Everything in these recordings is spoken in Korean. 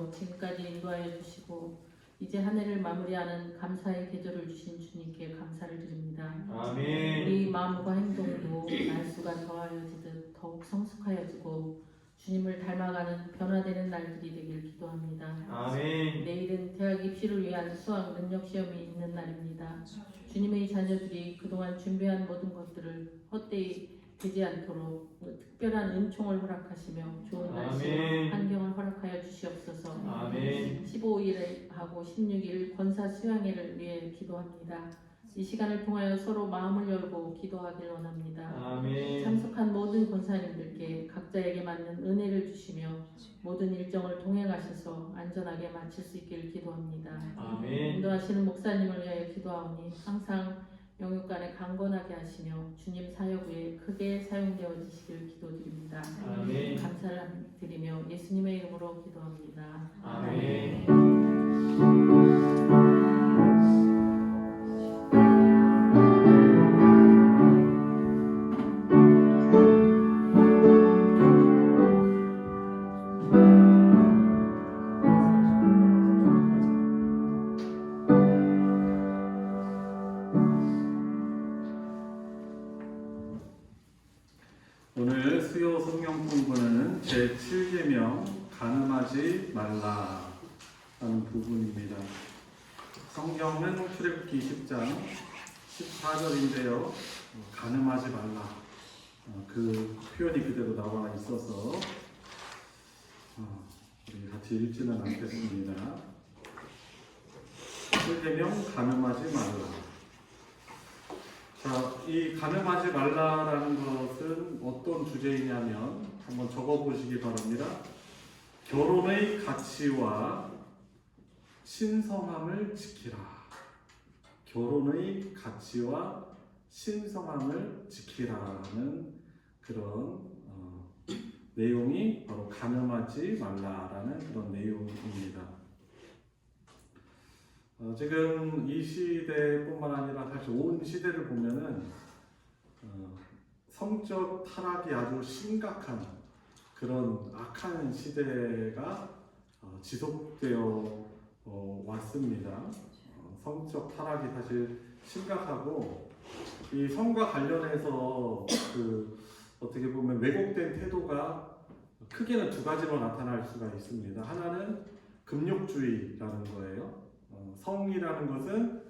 주시고 지금까지 인도하여 주시고 이제 한 해를 마무리하는 감사의 계절을 주신 주님께 감사를 드립니다. 아멘. 우리 마음과 행동도 날수가 더하여지듯 더욱 성숙하여지고 주님을 닮아가는 변화되는 날들이 되길 기도합니다. 아멘. 내일은 대학 입시를 위한 수학 능력 시험이 있는 날입니다. 주님의 자녀들이 그동안 준비한 모든 것들을 헛되이 되지 않도록 특별한 은총을 허락하시며 좋은 날씨와 아멘. 환경을 허락하여 주시옵소서. 아멘. 15일하고 16일 권사 수양회를 위해 기도합니다. 이 시간을 통하여 서로 마음을 열고 기도하길 원합니다. 아멘. 참석한 모든 권사님들께 각자에게 맞는 은혜를 주시며 모든 일정을 동행하셔서 안전하게 마칠 수 있길 기도합니다. 아멘. 인도하시는 목사님을 위하여 기도하오니 항상 영육간에 강건하게 하시며 주님 사역 외에 크게 사용되어지시길 기도드립니다. 아멘. 감사를 드리며 예수님의 이름으로 기도합니다. 아멘. 오늘 수요 성경 공부는 제7계명 간음하지 말라 하는 부분입니다. 성경은 출애굽기 20장 14절인데요. 간음하지 말라 그 표현이 그대로 나와 있어서 우리 같이 읽지는 않겠습니다. 7계명 간음하지 말라. 자, 이 간음하지 말라라는 것은 어떤 주제이냐면 한번 적어보시기 바랍니다. 결혼의 가치와 신성함을 지키라. 결혼의 가치와 신성함을 지키라는 그런 내용이 바로 간음하지 말라라는 그런 내용입니다. 지금 이 시대뿐만 아니라 사실 온 시대를 보면은 성적 타락이 아주 심각한 그런 악한 시대가 지속되어 왔습니다. 성적 타락이 사실 심각하고 이 성과 관련해서 어떻게 보면 왜곡된 태도가 크게는 두 가지로 나타날 수가 있습니다. 하나는 금욕주의라는 거예요. 성이라는 것은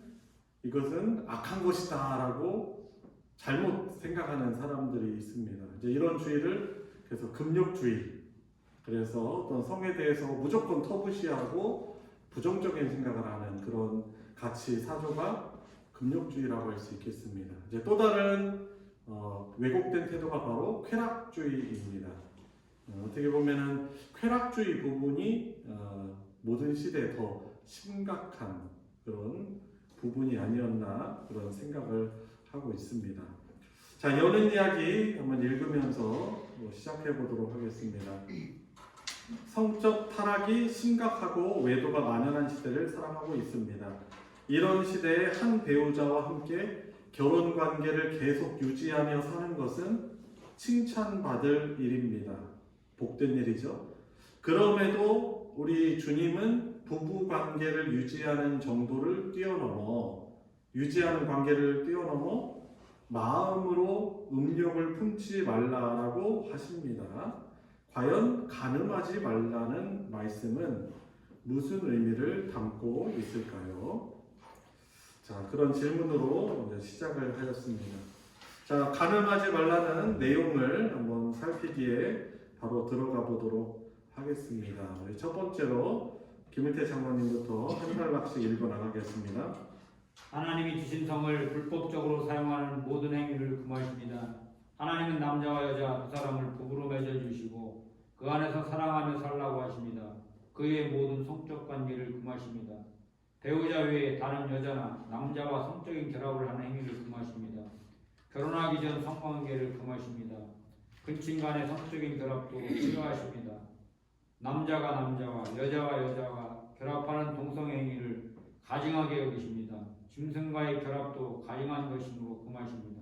이것은 악한 것이다라고 잘못 생각하는 사람들이 있습니다. 이제 이런 주의를 그래서 금욕주의, 그래서 어떤 성에 대해서 무조건 터부시하고 부정적인 생각을 하는 그런 가치 사조가 금욕주의라고 할 수 있겠습니다. 이제 또 다른 왜곡된 태도가 바로 쾌락주의입니다. 어떻게 보면은 쾌락주의 부분이 모든 시대에 더 심각한 그런 부분이 아니었나 그런 생각을 하고 있습니다. 자, 여는 이야기 한번 읽으면서 시작해 보도록 하겠습니다. 성적 타락이 심각하고 외도가 만연한 시대를 살아가고 있습니다. 이런 시대에 한 배우자와 함께 결혼 관계를 계속 유지하며 사는 것은 칭찬받을 일입니다. 복된 일이죠. 그럼에도 우리 주님은 부부 관계를 유지하는 관계를 뛰어넘어 마음으로 음욕을 품지 말라라고 하십니다. 과연 간음하지 말라는 말씀은 무슨 의미를 담고 있을까요? 자, 그런 질문으로 시작을 하였습니다. 자, 간음하지 말라는 내용을 한번 살피기에 바로 들어가 보도록 하겠습니다. 첫 번째로 김은태 장로님부터 한 단락씩 읽어 나가겠습니다. 하나님이 주신 성을 불법적으로 사용하는 모든 행위를 금하십니다. 하나님은 남자와 여자 두 사람을 부부로 맺어주시고 그 안에서 사랑하며 살라고 하십니다. 그의 모든 성적 관계를 금하십니다. 배우자 외에 다른 여자나 남자와 성적인 결합을 하는 행위를 금하십니다. 결혼하기 전 성관계를 금하십니다. 근친 간의 성적인 결합도 싫어하십니다. 남자가 남자와 여자가 결합하는 동성행위를 가증하게 여기십니다. 짐승과의 결합도 가증한 것이므로 금하십니다.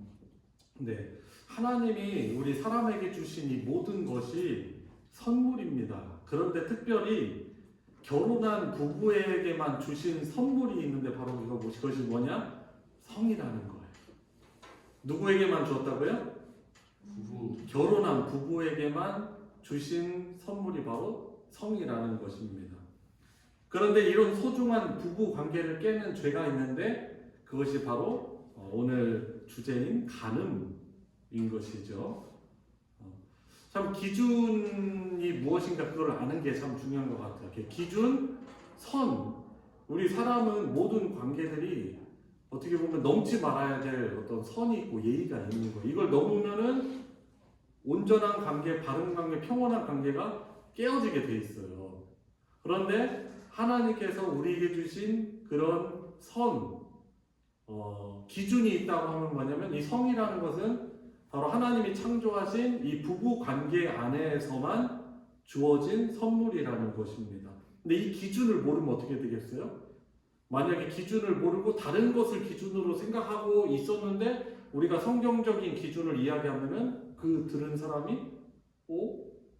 네, 하나님이 우리 사람에게 주신 이 모든 것이 선물입니다. 그런데 특별히 결혼한 부부에게만 주신 선물이 있는데 바로 그것이 뭐냐? 성이라는 거예요. 누구에게만 주었다고요? 부부. 결혼한 부부에게만 주신 선물이 바로 성이라는 것입니다. 그런데 이런 소중한 부부 관계를 깨는 죄가 있는데 그것이 바로 오늘 주제인 간음인 것이죠. 참 기준이 무엇인가 그걸 아는 게 참 중요한 것 같아요. 기준, 선. 우리 사람은 모든 관계들이 어떻게 보면 넘지 말아야 될 어떤 선이 있고 예의가 있는 거예요. 이걸 넘으면은 온전한 관계, 바른 관계, 평온한 관계가 깨어지게 돼 있어요. 그런데 하나님께서 우리에게 주신 그런 선, 기준이 있다고 하면 뭐냐면 이 성이라는 것은 바로 하나님이 창조하신 이 부부 관계 안에서만 주어진 선물이라는 것입니다. 근데 이 기준을 모르면 어떻게 되겠어요? 만약에 기준을 모르고 다른 것을 기준으로 생각하고 있었는데 우리가 성경적인 기준을 이야기하면은 그 들은 사람이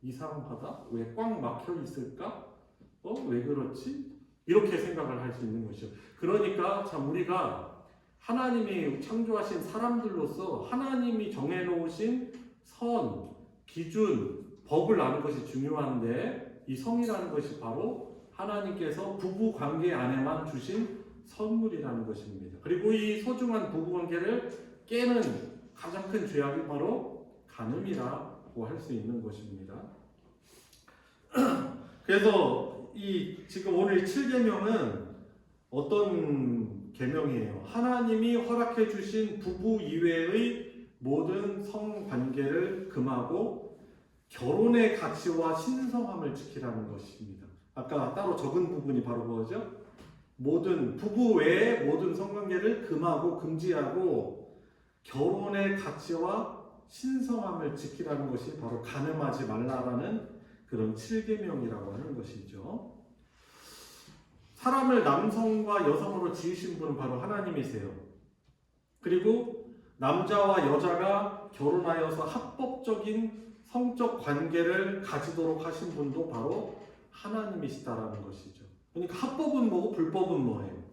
이상하다? 왜 꽉 막혀 있을까? 왜 그렇지? 이렇게 생각을 할 수 있는 것이죠. 그러니까 참 우리가 하나님이 창조하신 사람들로서 하나님이 정해놓으신 선, 기준, 법을 아는 것이 중요한데 이 성이라는 것이 바로 하나님께서 부부 관계 안에만 주신 선물이라는 것입니다. 그리고 이 소중한 부부 관계를 깨는 가장 큰 죄악이 바로 간음이라고 할 수 있는 것입니다. 그래서 지금 오늘 7계명은 어떤 계명이에요? 하나님이 허락해 주신 부부 이외의 모든 성관계를 금하고 결혼의 가치와 신성함을 지키라는 것입니다. 아까 따로 적은 부분이 바로 뭐죠? 모든 부부 외의 모든 성관계를 금하고 금지하고 결혼의 가치와 신성함을 지키라는 것이 바로 간음하지 말라라는 그런 7계명이라고 하는 것이죠. 사람을 남성과 여성으로 지으신 분은 바로 하나님이세요. 그리고 남자와 여자가 결혼하여서 합법적인 성적 관계를 가지도록 하신 분도 바로 하나님이시다라는 것이죠. 그러니까 합법은 뭐고 불법은 뭐예요?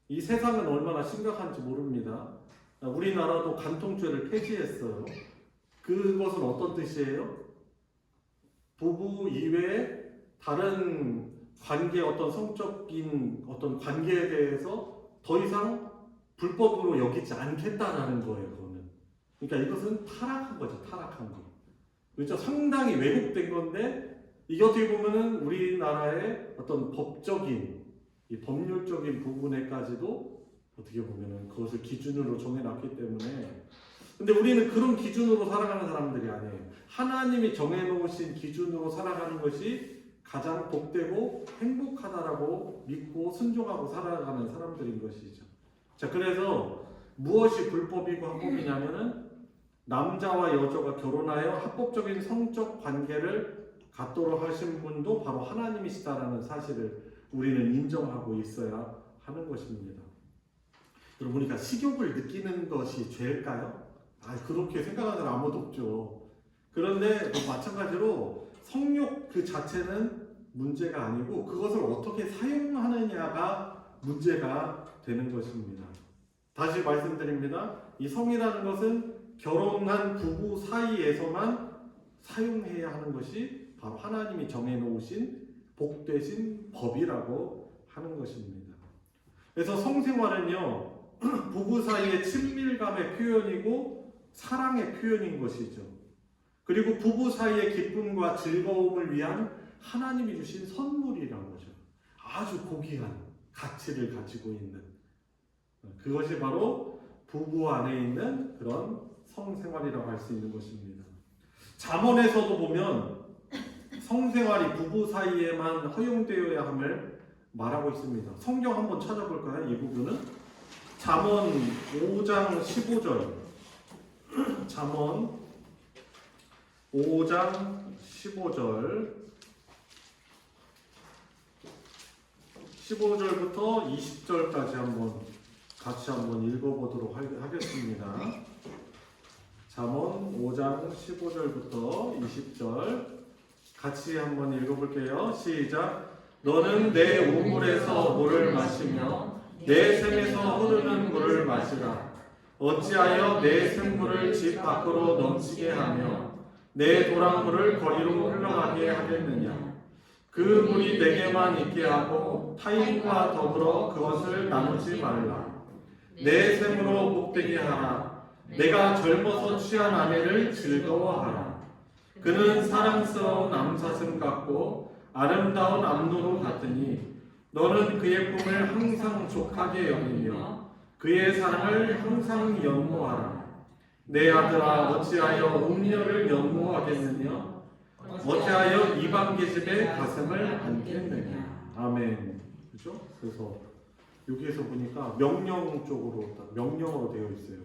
이 세상은 얼마나 심각한지 모릅니다. 우리나라도 간통죄를 폐지했어요. 그것은 어떤 뜻이에요? 부부 이외에 다른 관계, 어떤 성적인 어떤 관계에 대해서 더 이상 불법으로 여기지 않겠다라는 거예요. 그거는. 그러니까 이것은 타락한 거죠. 타락한 거. 그렇죠? 상당히 왜곡된 건데 이게 어떻게 보면은 우리나라의 어떤 법적인, 이 법률적인 부분에까지도 어떻게 보면은 그것을 기준으로 정해놨기 때문에 근데 우리는 그런 기준으로 살아가는 사람들이 아니에요. 하나님이 정해놓으신 기준으로 살아가는 것이 가장 복되고 행복하다라고 믿고 순종하고 살아가는 사람들인 것이죠. 자, 그래서 무엇이 불법이고 합법이냐면은 남자와 여자가 결혼하여 합법적인 성적 관계를 갖도록 하신 분도 바로 하나님이시다라는 사실을 우리는 인정하고 있어야 하는 것입니다. 여러분, 우리가 식욕을 느끼는 것이 죄일까요? 그렇게 생각하는 사람 아무도 없죠. 그런데 마찬가지로 성욕 그 자체는 문제가 아니고 그것을 어떻게 사용하느냐가 문제가 되는 것입니다. 다시 말씀드립니다. 이 성이라는 것은 결혼한 부부 사이에서만 사용해야 하는 것이 바로 하나님이 정해놓으신 복되신 법이라고 하는 것입니다. 그래서 성생활은요, 부부 사이의 친밀감의 표현이고 사랑의 표현인 것이죠. 그리고 부부 사이의 기쁨과 즐거움을 위한 하나님이 주신 선물이라는 거죠. 아주 고귀한 가치를 가지고 있는 그것이 바로 부부 안에 있는 그런 성생활이라고 할 수 있는 것입니다. 잠언에서도 보면 성생활이 부부 사이에만 허용되어야 함을 말하고 있습니다. 성경 한번 찾아볼까요? 이 부분은 잠언 5장 15절 잠언 5장 15절부터 20절까지 같이 한번 읽어보도록 하겠습니다. 잠언 5장 15절부터 20절 같이 한번 읽어볼게요. 시작. 너는 내 우물에서 물을 마시며 내 샘에서 흐르는 물을 마시라. 어찌하여 내 샘물을 집 밖으로 넘치게 하며 내 도랑물을 거리로 흘러가게 하겠느냐. 그 물이 내게만 있게 하고 타인과 더불어 그것을 나누지 말라. 내 샘으로 목되게 하라. 내가 젊어서 취한 아내를 즐거워하라. 그는 사랑스러운 남사슴 같고 아름다운 암노루 같으니 너는 그의 꿈을 항상 족하게 여기며 그의 사랑을 항상 연모하라. 내 아들아, 어찌하여 음녀를 연모하겠느냐? 어찌하여 이방 계집의 가슴을 안겠느냐? 아멘. 그죠? 그래서 여기에서 보니까 명령 쪽으로 명령어로 되어 있어요.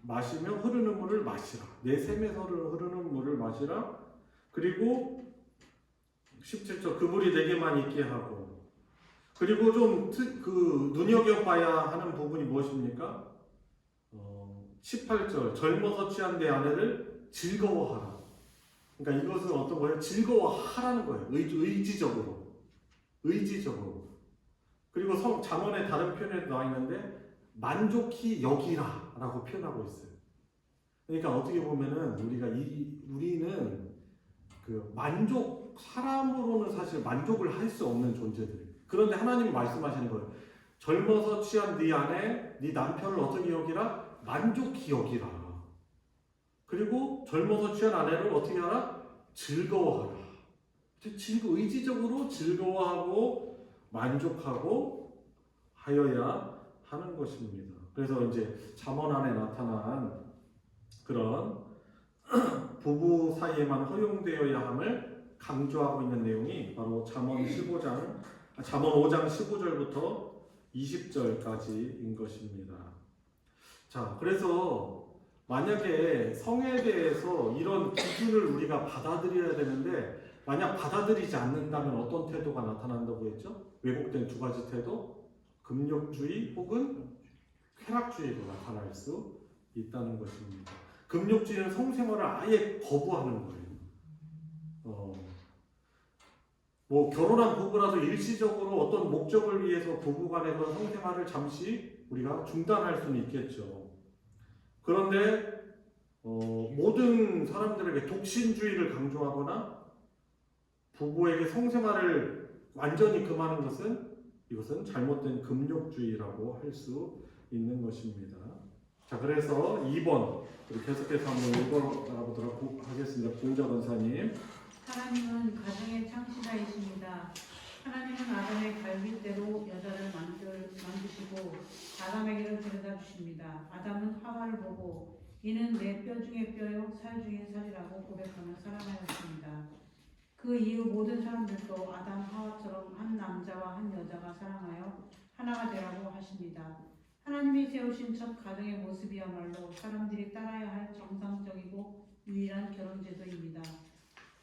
마시며 흐르는 물을 마시라. 내 샘에서 흐르는 물을 마시라. 그리고 17절 그 물이 내게만 있게 하고, 그리고 좀 눈여겨봐야 하는 부분이 무엇입니까? 18절 젊어서 취한 내 아내를 즐거워하라. 그러니까 이것은 어떤 거예요? 즐거워하라는 거예요. 의지적으로. 그리고 잠언의 다른 표현에도 나와 있는데 만족히 여기라 라고 표현하고 있어요. 그러니까 어떻게 보면은 우리는 그 사람으로는 사실 만족을 할 수 없는 존재들. 그런데 하나님이 말씀하시는 거예요. 젊어서 취한 네 아내, 네 남편을 어떻게 여기라? 만족히 여기라. 그리고 젊어서 취한 아내를 어떻게 하라? 즐거워하라. 의지적으로 즐거워하고 만족하고 하여야 하는 것입니다. 그래서 이제 잠언 안에 나타난 그런 부부 사이에만 허용되어야 함을 강조하고 있는 내용이 바로 잠언 5장 15절부터 20절까지인 것입니다. 자, 그래서 만약에 성에 대해서 이런 기준을 우리가 받아들여야 되는데 만약 받아들이지 않는다면 어떤 태도가 나타난다고 했죠? 왜곡된 두 가지 태도, 금욕주의 혹은 쾌락주의로 나타날 수 있다는 것입니다. 금욕주의는 성생활을 아예 거부하는 거예요. 결혼한 부부라도 일시적으로 어떤 목적을 위해서 부부간의 그런 성생활을 잠시 우리가 중단할 수는 있겠죠. 그런데 모든 사람들에게 독신주의를 강조하거나 부부에게 성생활을 완전히 금하는 이것은 잘못된 금욕주의라고 할 수 있는 것입니다. 자, 그래서 2번 계속해서 한번 읽어보도록 하겠습니다. 공자 권사님. 하나님은 가정의 창시자이십니다. 하나님은 아담의 갈빗대로 여자를 만드시고 아담에게로 데려다 주십니다. 아담은 하와를 보고 이는 내 뼈 중에 뼈요 살 중에 살이라고 고백하며 사랑하였습니다. 그 이후 모든 사람들도 아담 하와처럼 한 남자와 한 여자가 사랑하여 하나가 되라고 하십니다. 하나님이 세우신 첫 가정의 모습이야말로 사람들이 따라야 할 정상적이고 유일한 결혼제도입니다.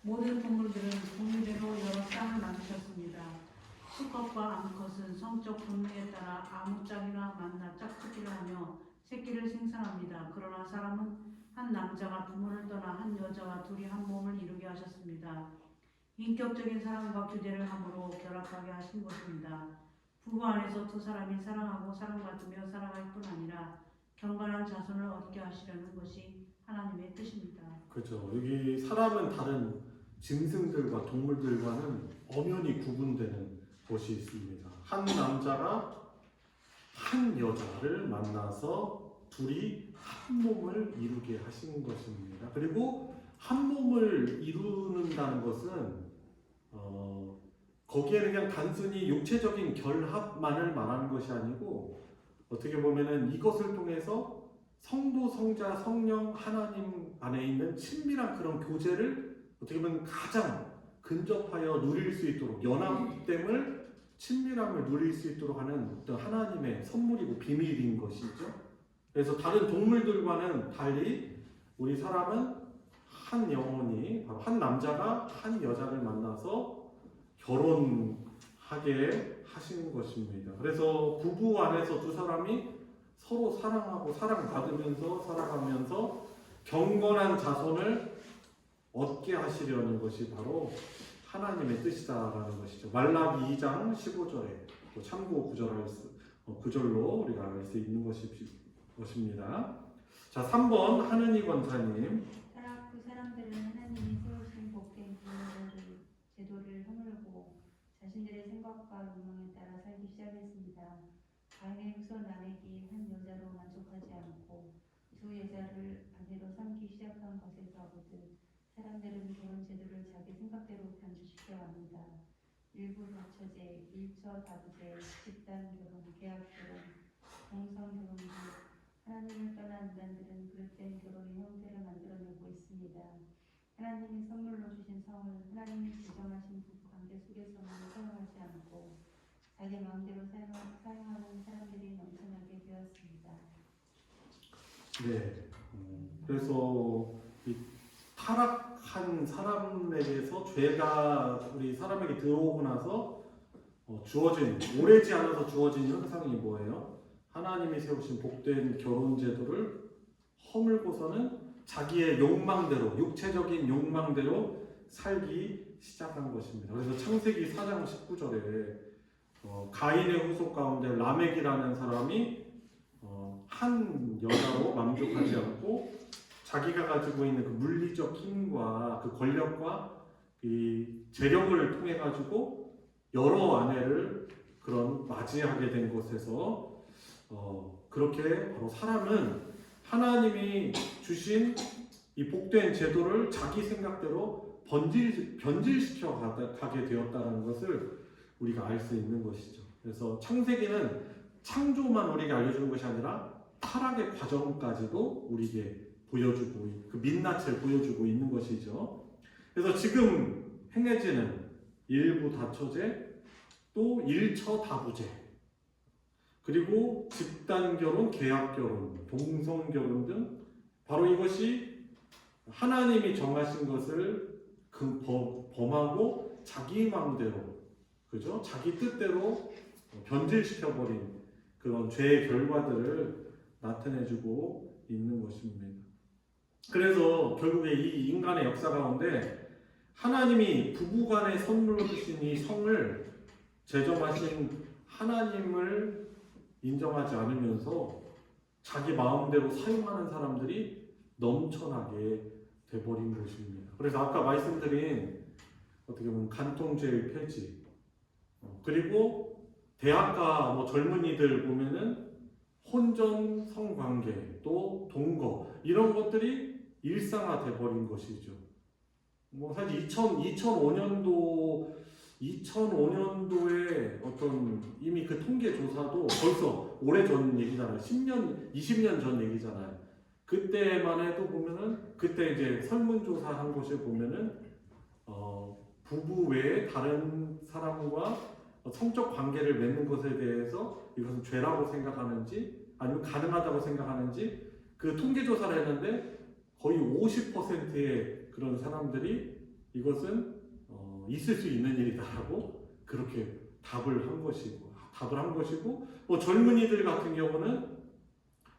모든 동물들은 동물대로 여러 쌍을 만드셨습니다. 수컷과 암컷은 성적 본능에 따라 아무짝이나 만나 짝짓기를 하며 새끼를 생산합니다. 그러나 사람은 한 남자가 부모를 떠나 한 여자와 둘이 한 몸을 이루게 하셨습니다. 인격적인 사랑과 교제를 함으로 결합하게 하신 것입니다. 부부 안에서 두 사람이 사랑하고 사랑받으며 살아갈 뿐 아니라 경건한 자손을 얻게 하시려는 것이 하나님의 뜻입니다. 그렇죠. 여기 사람은 다른 짐승들과 동물들과는 엄연히 구분되는 것이 있습니다. 한 남자가 한 여자를 만나서 둘이 한 몸을 이루게 하신 것입니다. 그리고 한 몸을 이루는다는 것은 거기에는 그냥 단순히 육체적인 결합만을 말하는 것이 아니고 어떻게 보면은 이것을 통해서 성도, 성자, 성령, 하나님 안에 있는 친밀한 그런 교제를 어떻게 보면 가장 근접하여 누릴 수 있도록 연합됨을 친밀함을 누릴 수 있도록 하는 어떤 하나님의 선물이고 비밀인 것이죠. 그래서 다른 동물들과는 달리 우리 사람은 한 영혼이 바로 한 남자가 한 여자를 만나서 결혼하게 하시는 것입니다. 그래서 부부 안에서 두 사람이 서로 사랑하고 사랑받으면서 살아가면서 경건한 자손을 얻게 하시려는 것이 바로 하나님의 뜻이다라는 것이죠. 말라기 2장 15절에 또 참고 구절로 우리가 알 수 있는 것입니다. 자, 3번 하느니 권사님. 그 사람들은 하나님이 세우신 복된 제도를 허물고 자신들의 생각과 욕망에 따라 살기 시작했습니다. 가인의 후손 라멕이 한 여자로 만족하지 않고 두 여자를 아내로 삼기 시작한 것에서 보듯 사람들은 결혼 제도를 자기 생각대로 변질시켜 갑니다. 일부 다처제, 일처 다부제, 집단 결혼, 계약 결혼, 동성 결혼 등 하나님을 떠난 인간들은 그릇된 결혼의 형태를 만들어내고 있습니다. 하나님이 선물로 주신 성을 하나님이 지정하신 부부 관계 속에서만 사용하지 않고 자기 마음대로 사용하는 사람들이 넘쳐나게 되었습니다. 네. 그래서 이 타락한 사람에게서 죄가 우리 사람에게 들어오고 나서 주어진, 오래지 않아서 주어진 현상이 뭐예요? 하나님이 세우신 복된 결혼 제도를 허물고서는 자기의 욕망대로, 육체적인 욕망대로 살기 시작한 것입니다. 그래서 창세기 4장 19절에 가인의 후손 가운데 라멕이라는 사람이 한 여자로 만족하지 않고 자기가 가지고 있는 그 물리적 힘과 그 권력과 이 재력을 통해 가지고 여러 아내를 그런 맞이하게 된 곳에서 그렇게 바로 사람은 하나님이 주신 이 복된 제도를 자기 생각대로 변질시켜 가게 되었다는 것을 우리가 알 수 있는 것이죠. 그래서 창세기는 창조만 우리에게 알려주는 것이 아니라 타락의 과정까지도 우리에게 보여주고 그 민낯을 보여주고 있는 것이죠. 그래서 지금 행해지는 일부 다처제, 또 일처 다부제, 그리고 집단 결혼, 계약 결혼, 동성 결혼 등 바로 이것이 하나님이 정하신 것을 범하고 자기 마음대로, 그죠? 자기 뜻대로 변질시켜버린 그런 죄의 결과들을 나타내주고 있는 것입니다. 그래서 결국에 이 인간의 역사 가운데 하나님이 부부간의 선물로 주신 이 성을 제정하신 하나님을 인정하지 않으면서 자기 마음대로 사용하는 사람들이 넘쳐나게 돼버린 것입니다. 그래서 아까 말씀드린 어떻게 보면 간통죄의 폐지, 그리고 대학가 젊은이들 보면은 혼전 성관계, 또 동거, 이런 것들이 일상화돼 버린 것이죠. 사실 2005년도에 어떤 이미 그 통계 조사도 벌써 오래전 얘기잖아요. 10년, 20년 전 얘기잖아요. 그때만 해도 보면은, 그때 이제 설문조사 한 곳을 보면은, 부부 외에 다른 사람과 성적 관계를 맺는 것에 대해서 이것은 죄라고 생각하는지, 아니면 가능하다고 생각하는지, 그 통계조사를 했는데, 거의 50%의 그런 사람들이 이것은 있을 수 있는 일이다라고 그렇게 답을 한 것이고, 젊은이들 같은 경우는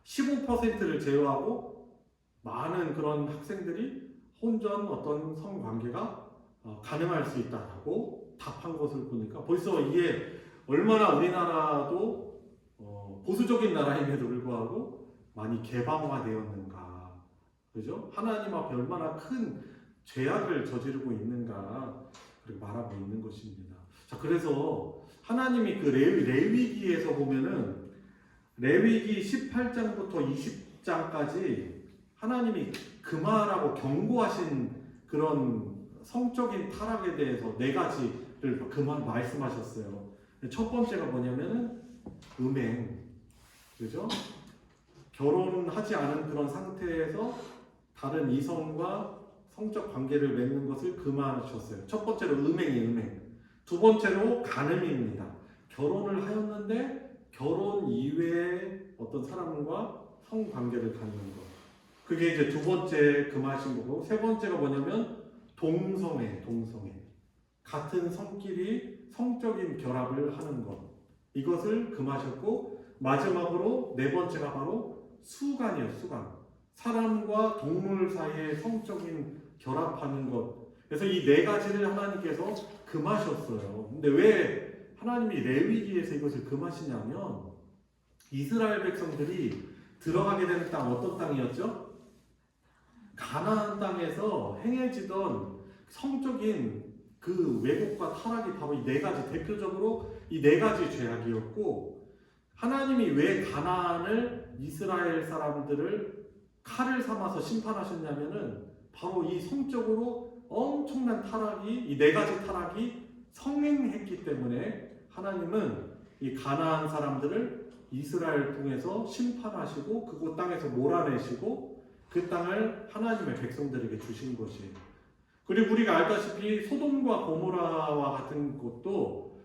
15%를 제외하고 많은 그런 학생들이 혼전 어떤 성관계가 가능할 수 있다라고 답한 것을 보니까 벌써 이게 얼마나 우리나라도 보수적인 나라임에도 불구하고 많이 개방화되었는가, 그죠? 하나님 앞에 얼마나 큰 죄악을 저지르고 있는가 그렇게 말하고 있는 것입니다. 자, 그래서 하나님이 그 레위기에서 보면은 레위기 18장부터 20장까지 하나님이 금하라고 경고하신 그런 성적인 타락에 대해서 4가지를 그만 말씀하셨어요. 첫 번째가 뭐냐면은 음행, 그죠? 결혼하지 않은 그런 상태에서 다른 이성과 성적 관계를 맺는 것을 금하셨어요. 첫 번째로 음행. 두 번째로 간음입니다. 결혼을 하였는데 결혼 이외에 어떤 사람과 성관계를 갖는 것. 그게 이제 두 번째 금하신 거고, 세 번째가 뭐냐면 동성애. 같은 성끼리 성적인 결합을 하는 것. 이것을 금하셨고, 마지막으로 네 번째가 바로 수간이에요. 수간. 사람과 동물 사이에 성적인 결합하는 것. 그래서 이 네 가지를 하나님께서 금하셨어요. 근데 왜 하나님이 레위기에서 이것을 금하시냐면 이스라엘 백성들이 들어가게 되는 땅 어떤 땅이었죠? 가나안 땅에서 행해지던 성적인 그 왜곡과 타락이 바로 이 네 가지, 대표적으로 이 네 가지 죄악이었고, 하나님이 왜 가나안을 이스라엘 사람들을 칼을 삼아서 심판하셨냐면은 바로 이 성적으로 엄청난 타락이, 이 네 가지 타락이 성행했기 때문에 하나님은 이 가나안 사람들을 이스라엘 통해서 심판하시고 그곳 땅에서 몰아내시고 그 땅을 하나님의 백성들에게 주신 것이에요. 그리고 우리가 알다시피 소돔과 고모라와 같은 곳도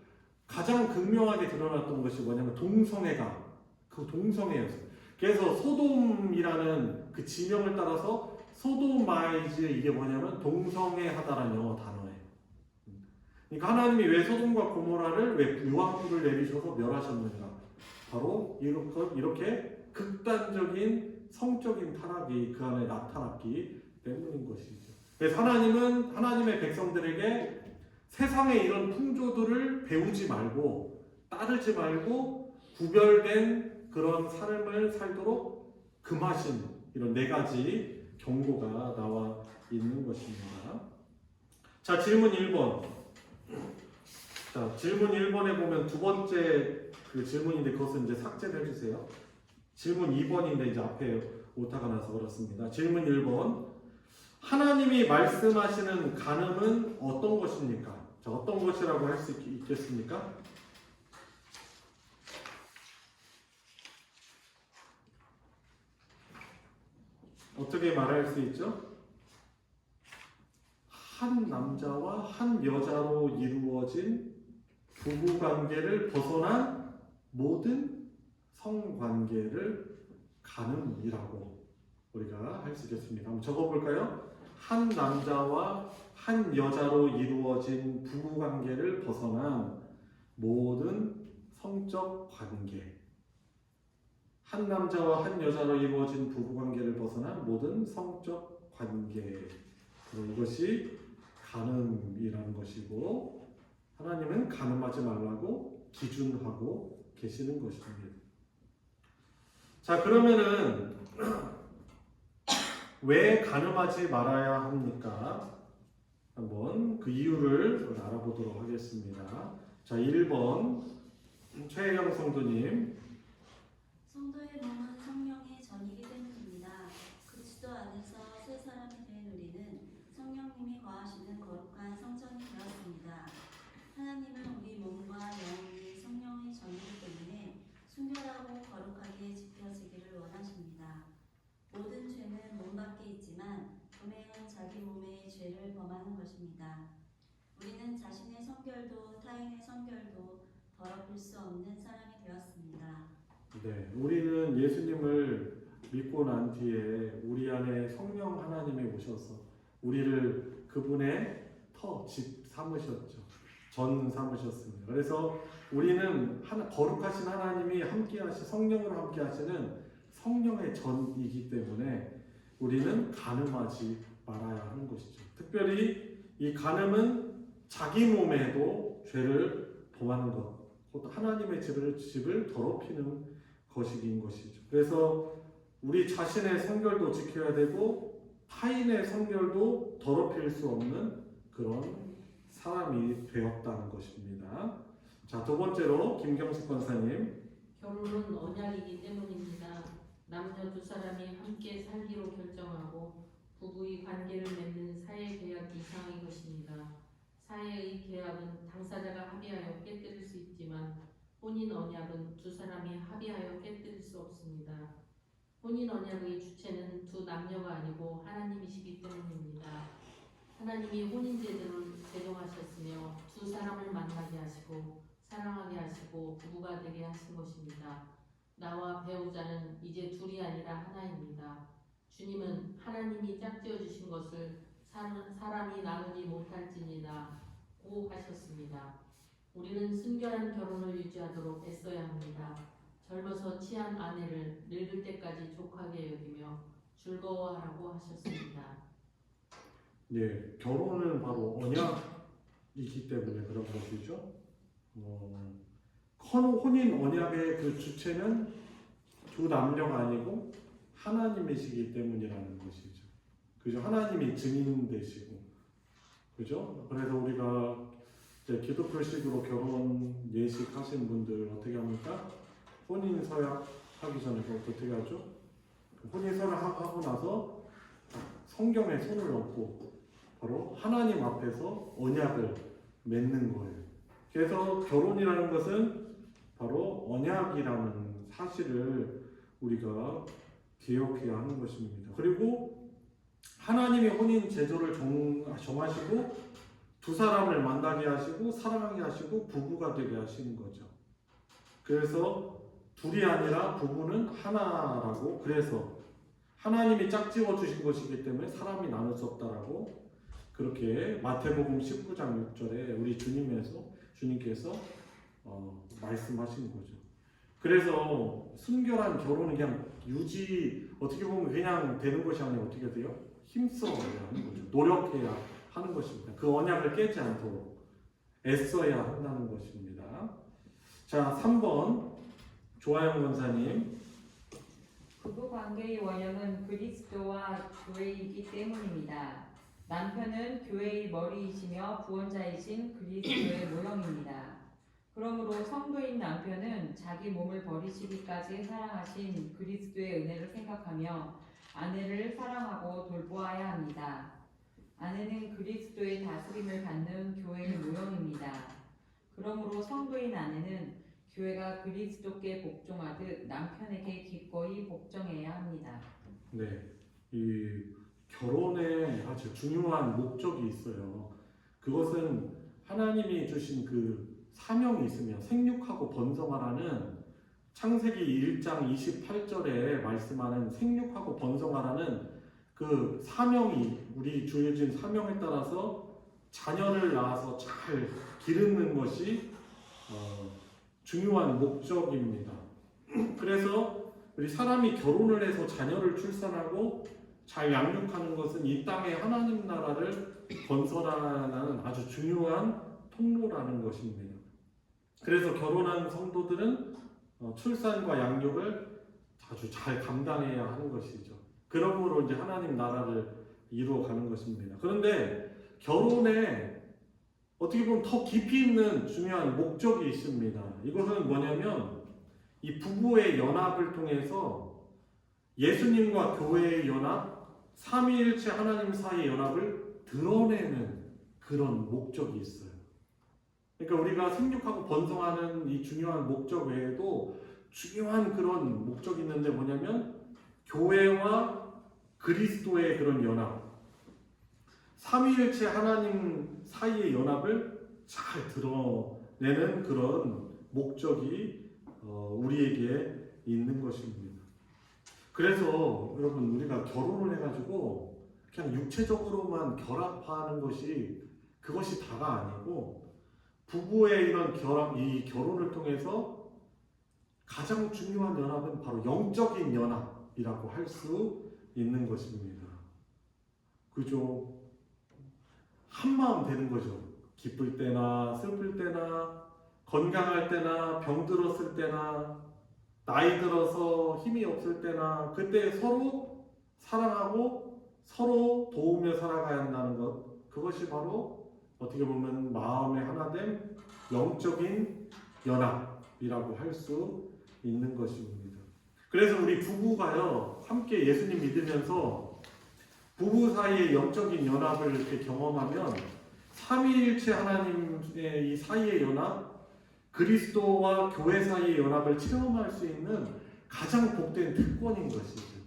가장 극명하게 드러났던 것이 뭐냐면 동성애가, 그 동성애였어요. 그래서 소돔이라는 그 지명을 따라서 소도마이즈, 이게 뭐냐면 동성애하다라는 영어 단어예요. 그러니까 하나님이 왜 소돔과 고모라를 왜 유황불을 내리셔서 멸하셨는가? 바로 이렇게 극단적인 성적인 타락이 그 안에 나타났기 때문인 것이죠. 그래서 하나님은 하나님의 백성들에게 세상의 이런 풍조들을 배우지 말고 따르지 말고 구별된 그런 삶을 살도록 금하신 이런 네 가지 경고가 나와 있는 것입니다. 자, 질문 1번. 자, 질문 1번에 보면 두 번째 그 질문인데 그것은 이제 삭제를 해주세요. 질문 2번인데 이제 앞에 오타가 나서 그렇습니다. 질문 1번. 하나님이 말씀하시는 간음은 어떤 것입니까? 자, 어떤 것이라고 할 수 있겠습니까? 어떻게 말할 수 있죠? 한 남자와 한 여자로 이루어진 부부관계를 벗어난 모든 성관계를 간음이라고 우리가 할 수 있겠습니다. 한번 적어볼까요? 한 남자와 한 여자로 이루어진 부부관계를 벗어난 모든 성적 관계, 한 남자와 한 여자로 이루어진 부부관계를 벗어난 모든 성적 관계, 이것이 간음이라는 것이고, 하나님은 간음하지 말라고 기준하고 계시는 것입니다. 자, 그러면은 왜 간음하지 말아야 합니까? 한번 그 이유를 알아보도록 하겠습니다. 자, 1번 최혜영 성도님. 성도의 몸은 성령의 전이기 때문입니다. 그리스도 안에서 새 사람이 된 우리는 성령님이 거하시는 거룩한 성전이 되었습니다. 하나님은 우리 몸과 영혼이 성령의 전이기 때문에 순결하고 거룩하게 지켜지기를 원하십니다. 모든 죄는 몸 밖에 있지만 음행은 자기 몸의 죄를 범하는 것입니다. 우리는 자신의 성결도 타인의 성결도 더럽힐 수 없는 사람이 되었습니다. 네, 우리는 예수님을 믿고 난 뒤에 우리 안에 성령 하나님이 오셔서 우리를 그분의 집 삼으셨죠. 전 삼으셨습니다. 그래서 우리는 거룩하신 하나님이 함께하시, 성령으로 함께하시는 성령의 전이기 때문에 우리는 간음하지 말아야 하는 것이죠. 특별히 이 간음은 자기 몸에도 죄를 범하는 것, 곧 하나님의 집을 더럽히는 것인 것이죠. 그래서 우리 자신의 성결도 지켜야 되고 타인의 성결도 더럽힐 수 없는 그런 사람이 되었다는 것입니다. 자, 두 번째로 김경숙 권사님. 결혼은 언약이기 때문입니다. 남녀 두 사람이 함께 살기로 결정하고 부부의 관계를 맺는 사회 계약 이상의 것입니다. 사회의 계약은 당사자가 합의하여 깨뜨릴 수 있지만 혼인 언약은 두 사람이 합의하여 깨뜨릴 수 없습니다. 혼인 언약의 주체는 두 남녀가 아니고 하나님이시기 때문입니다. 하나님이 혼인 제도를 제정하셨으며 두 사람을 만나게 하시고 사랑하게 하시고 부부가 되게 하신 것입니다. 나와 배우자는 이제 둘이 아니라 하나입니다. 주님은 하나님이 짝지어 주신 것을 사람이 나누지 못할지니라 고 하셨습니다. 우리는 순결한 결혼을 유지하도록 애써야 합니다. 젊어서 취한 아내를 늙을 때까지 족하게 여기며 즐거워하라고 하셨습니다. 네, 결혼은 바로 언약이기 때문에 그런 것이죠. 혼인 언약의 그 주체는 두 남녀가 아니고 하나님이시기 때문이라는 것이죠. 그죠? 하나님이 증인 되시고, 그죠? 그래서 우리가 이제 기독교식으로 결혼 예식 하신 분들 어떻게 합니까? 혼인 서약 하기 전에 그거 어떻게 하죠? 혼인 서약 하고 나서 성경에 손을 얹고 바로 하나님 앞에서 언약을 맺는 거예요. 그래서 결혼이라는 것은 바로 언약이라는 사실을 우리가 기억해야 하는 것입니다. 그리고 하나님이 혼인 제도를 정하시고 두 사람을 만나게 하시고 사랑하게 하시고 부부가 되게 하시는 거죠. 그래서 둘이 아니라 부부는 하나라고, 그래서 하나님이 짝지어 주신 것이기 때문에 사람이 나눌 수 없다라고 그렇게 마태복음 19장 6절에 우리 주님께서 말씀하신 거죠. 그래서 순결한 결혼은 그냥 어떻게 보면 그냥 되는 것이 아니라 어떻게 돼요? 힘써야 하는 거죠. 노력해야 하는 것입니다. 그 언약을 깨지 않도록 애써야 한다는 것입니다. 자, 3번 조아영 권사님. 부부 관계의 원형은 그리스도와 교회이기 때문입니다. 남편은 교회의 머리이시며 구원자이신 그리스도의 모형입니다. 그러므로 성도인 남편은 자기 몸을 버리시기까지 사랑하신 그리스도의 은혜를 생각하며 아내를 사랑하고 돌보아야 합니다. 아내는 그리스도의 다스림을 받는 교회의 모형입니다. 그러므로 성도인 아내는 교회가 그리스도께 복종하듯 남편에게 기꺼이 복종해야 합니다. 네, 이 결혼에 아주 중요한 목적이 있어요. 그것은 하나님이 주신 그 사명이 있으며 생육하고 번성하라는 창세기 1장 28절에 말씀하는 생육하고 번성하라는 그 사명이, 우리 주어진 사명에 따라서 자녀를 낳아서 잘 기르는 것이 중요한 목적입니다. 그래서 우리 사람이 결혼을 해서 자녀를 출산하고 잘 양육하는 것은 이 땅의 하나님 나라를 건설하는 아주 중요한 통로라는 것입니다. 그래서 결혼한 성도들은 출산과 양육을 아주 잘 감당해야 하는 것이죠. 그러므로 이제 하나님 나라를 이루어가는 것입니다. 그런데 결혼에 어떻게 보면 더 깊이 있는 중요한 목적이 있습니다. 이것은 뭐냐면 이 부부의 연합을 통해서 예수님과 교회의 연합, 삼위일체 하나님 사이의 연합을 드러내는 그런 목적이 있어요. 그러니까 우리가 생육하고 번성하는 이 중요한 목적 외에도 중요한 그런 목적이 있는데 뭐냐면 교회와 그리스도의 그런 연합, 삼위일체 하나님 사이의 연합을 잘 드러내는 그런 목적이 우리에게 있는 것입니다. 그래서 여러분, 우리가 결혼을 해가지고 그냥 육체적으로만 결합하는 그것이 다가 아니고 부부의 이런 이 결혼을 통해서 가장 중요한 연합은 바로 영적인 연합이라고 할 수 있는 것입니다. 그죠? 한 마음 되는 거죠. 기쁠 때나 슬플 때나 건강할 때나 병들었을 때나 나이 들어서 힘이 없을 때나 그때 서로 사랑하고 서로 도우며 살아가야 한다는 것, 그것이 바로 어떻게 보면 마음의 하나됨, 영적인 연합이라고 할 수 있는 것입니다. 그래서 우리 부부가요, 함께 예수님 믿으면서 부부 사이의 영적인 연합을 이렇게 경험하면 삼위일체 하나님의 이 사이의 연합, 그리스도와 교회 사이의 연합을 체험할 수 있는 가장 복된 특권인 것이죠.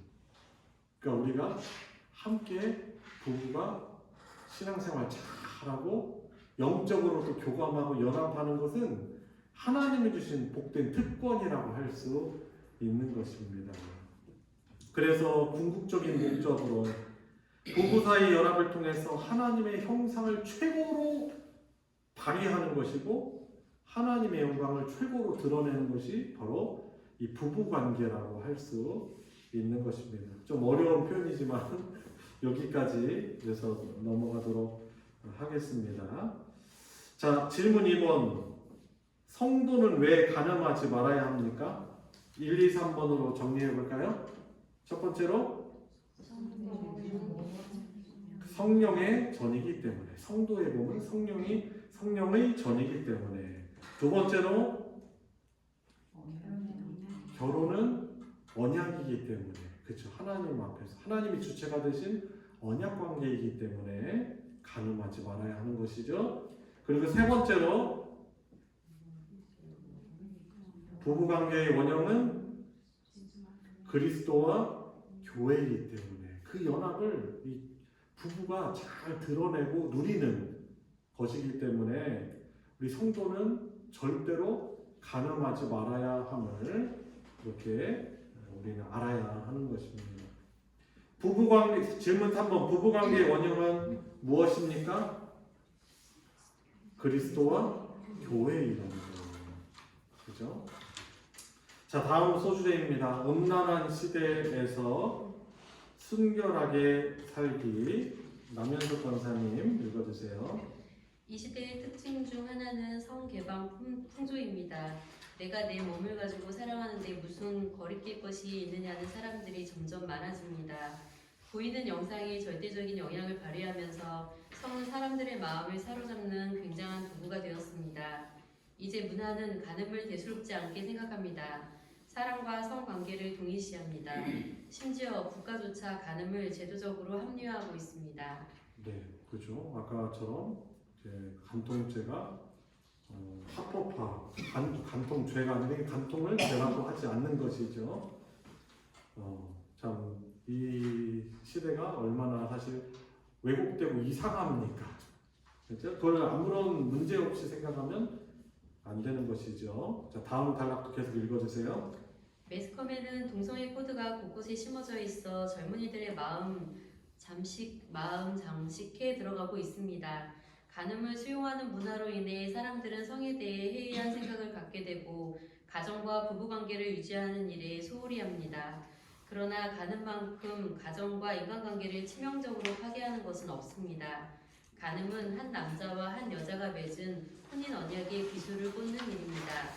그러니까 우리가 함께 부부가 신앙생활 잘하고 영적으로도 교감하고 연합하는 것은 하나님이 주신 복된 특권이라고 할 수 있는 것입니다. 그래서 궁극적인 목적으로 부부 사이 연합을 통해서 하나님의 형상을 최고로 발휘하는 것이고 하나님의 영광을 최고로 드러내는 것이 바로 이 부부 관계라고 할 수 있는 것입니다. 좀 어려운 표현이지만 여기까지 그래서 넘어가도록 하겠습니다. 자, 질문 2번. 성도는 왜 간음하지 말아야 합니까? 1, 2, 3번으로 정리해 볼까요? 첫 번째로 성령의 전이기 때문에, 성도의 몸은 성령의 전이기 때문에. 두 번째로 결혼은 언약이기 때문에, 그렇죠. 하나님 앞에서 하나님이 주체가 되신 언약 관계이기 때문에 간음하지 말아야 하는 것이죠. 그리고 세 번째로 부부 관계의 원형은 그리스도와 교회이기 때문에 그 연합을 이 부부가 잘 드러내고 누리는 것이기 때문에 우리 성도는 절대로 간음하지 말아야 함을 이렇게 우리는 알아야 하는 것입니다. 부부관계, 질문 3번. 부부관계의 원형은 무엇입니까? 그리스도와 교회이라는 거예요. 그죠? 자, 다음 소주제입니다. 음란한 시대에서 순결하게 살기. 남현석 권사님 읽어주세요. 이 시대의 특징 중 하나는 성개방 풍조입니다. 내가 내 몸을 가지고 살아가는데 무슨 거리낄 것이 있느냐는 사람들이 점점 많아집니다. 보이는 영상이 절대적인 영향을 발휘하면서 성은 사람들의 마음을 사로잡는 굉장한 도구가 되었습니다. 이제 문화는 간음을 대수롭지 않게 생각합니다. 사랑과 성관계를 동일시합니다. 심지어 국가조차 간음을 제도적으로 합리화하고 있습니다. 네, 그죠. 아까처럼 이제 간통죄가 합법화, 간통죄가 아니라 간통을 죄라고 하지 않는 것이죠. 참 이 시대가 얼마나 사실 왜곡되고 이상합니까? 그렇죠? 그걸 아무런 문제 없이 생각하면 안 되는 것이죠. 자, 다음 단락도 계속 읽어주세요. 매스컴에는 동성애 코드가 곳곳에 심어져 있어 젊은이들의 마음 장식해 들어가고 있습니다. 간음을 수용하는 문화로 인해 사람들은 성에 대해 해이한 생각을 갖게 되고 가정과 부부관계를 유지하는 일에 소홀히 합니다. 그러나 간음만큼 가정과 인간관계를 치명적으로 파괴하는 것은 없습니다. 간음은 한 남자와 한 여자가 맺은 혼인 언약의 기술을 꽂는 일입니다.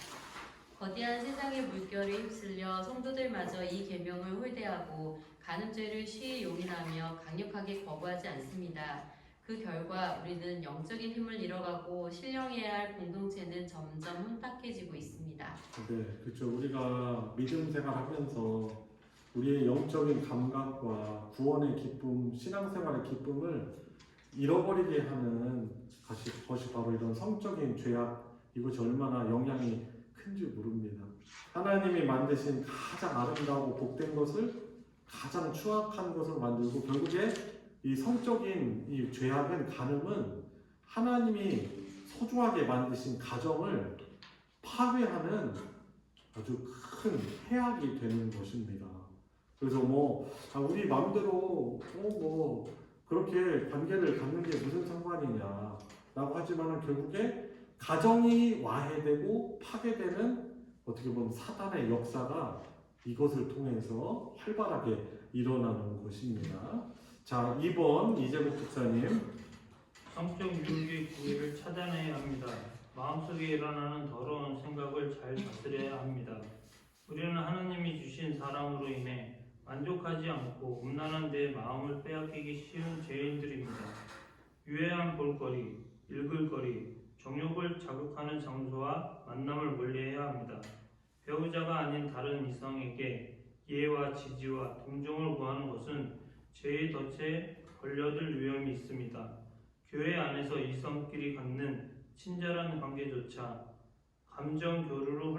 거대한 세상의 물결에 휩쓸려 성도들마저 이 계명을 홀대하고 간음죄를 쉬이 용인하며 강력하게 거부하지 않습니다. 그 결과 우리는 영적인 힘을 잃어가고 신령해야 할 공동체는 점점 혼탁해지고 있습니다. 네, 그렇죠. 우리가 믿음 생활하면서 우리의 영적인 감각과 구원의 기쁨, 신앙생활의 기쁨을 잃어버리게 하는 것이 바로 이런 성적인 죄악, 이것이 얼마나 영향이 큰지 모릅니다. 하나님이 만드신 가장 아름다우고 복된 것을 가장 추악한 것으로 만들고 결국에 이 성적인 이 죄악은, 간음은 하나님이 소중하게 만드신 가정을 파괴하는 아주 큰 해악이 되는 것입니다. 그래서 우리 마음대로 그렇게 관계를 갖는 게 무슨 상관이냐라고 하지만은 결국에 가정이 와해되고 파괴되는 어떻게 보면 사단의 역사가 이것을 통해서 활발하게 일어나는 것입니다. 자, 2번 이재국 집사님. 성적 유혹의 기회를 차단해야 합니다. 마음속에 일어나는 더러운 생각을 잘 다스려야 합니다. 우리는 하나님이 주신 사랑으로 인해 만족하지 않고 음란한 데 마음을 빼앗기기 쉬운 죄인들입니다. 유해한 볼거리, 일글거리, 정욕을 자극하는 장소와 만남을 멀리해야 합니다. 배우자가 아닌 다른 이성에게 이해와 지지와 동정을 구하는 것은 죄의 덫에 걸려들 위험이 있습니다. 교회 안에서 이성끼리 갖는 친절한 관계조차 감정 교류로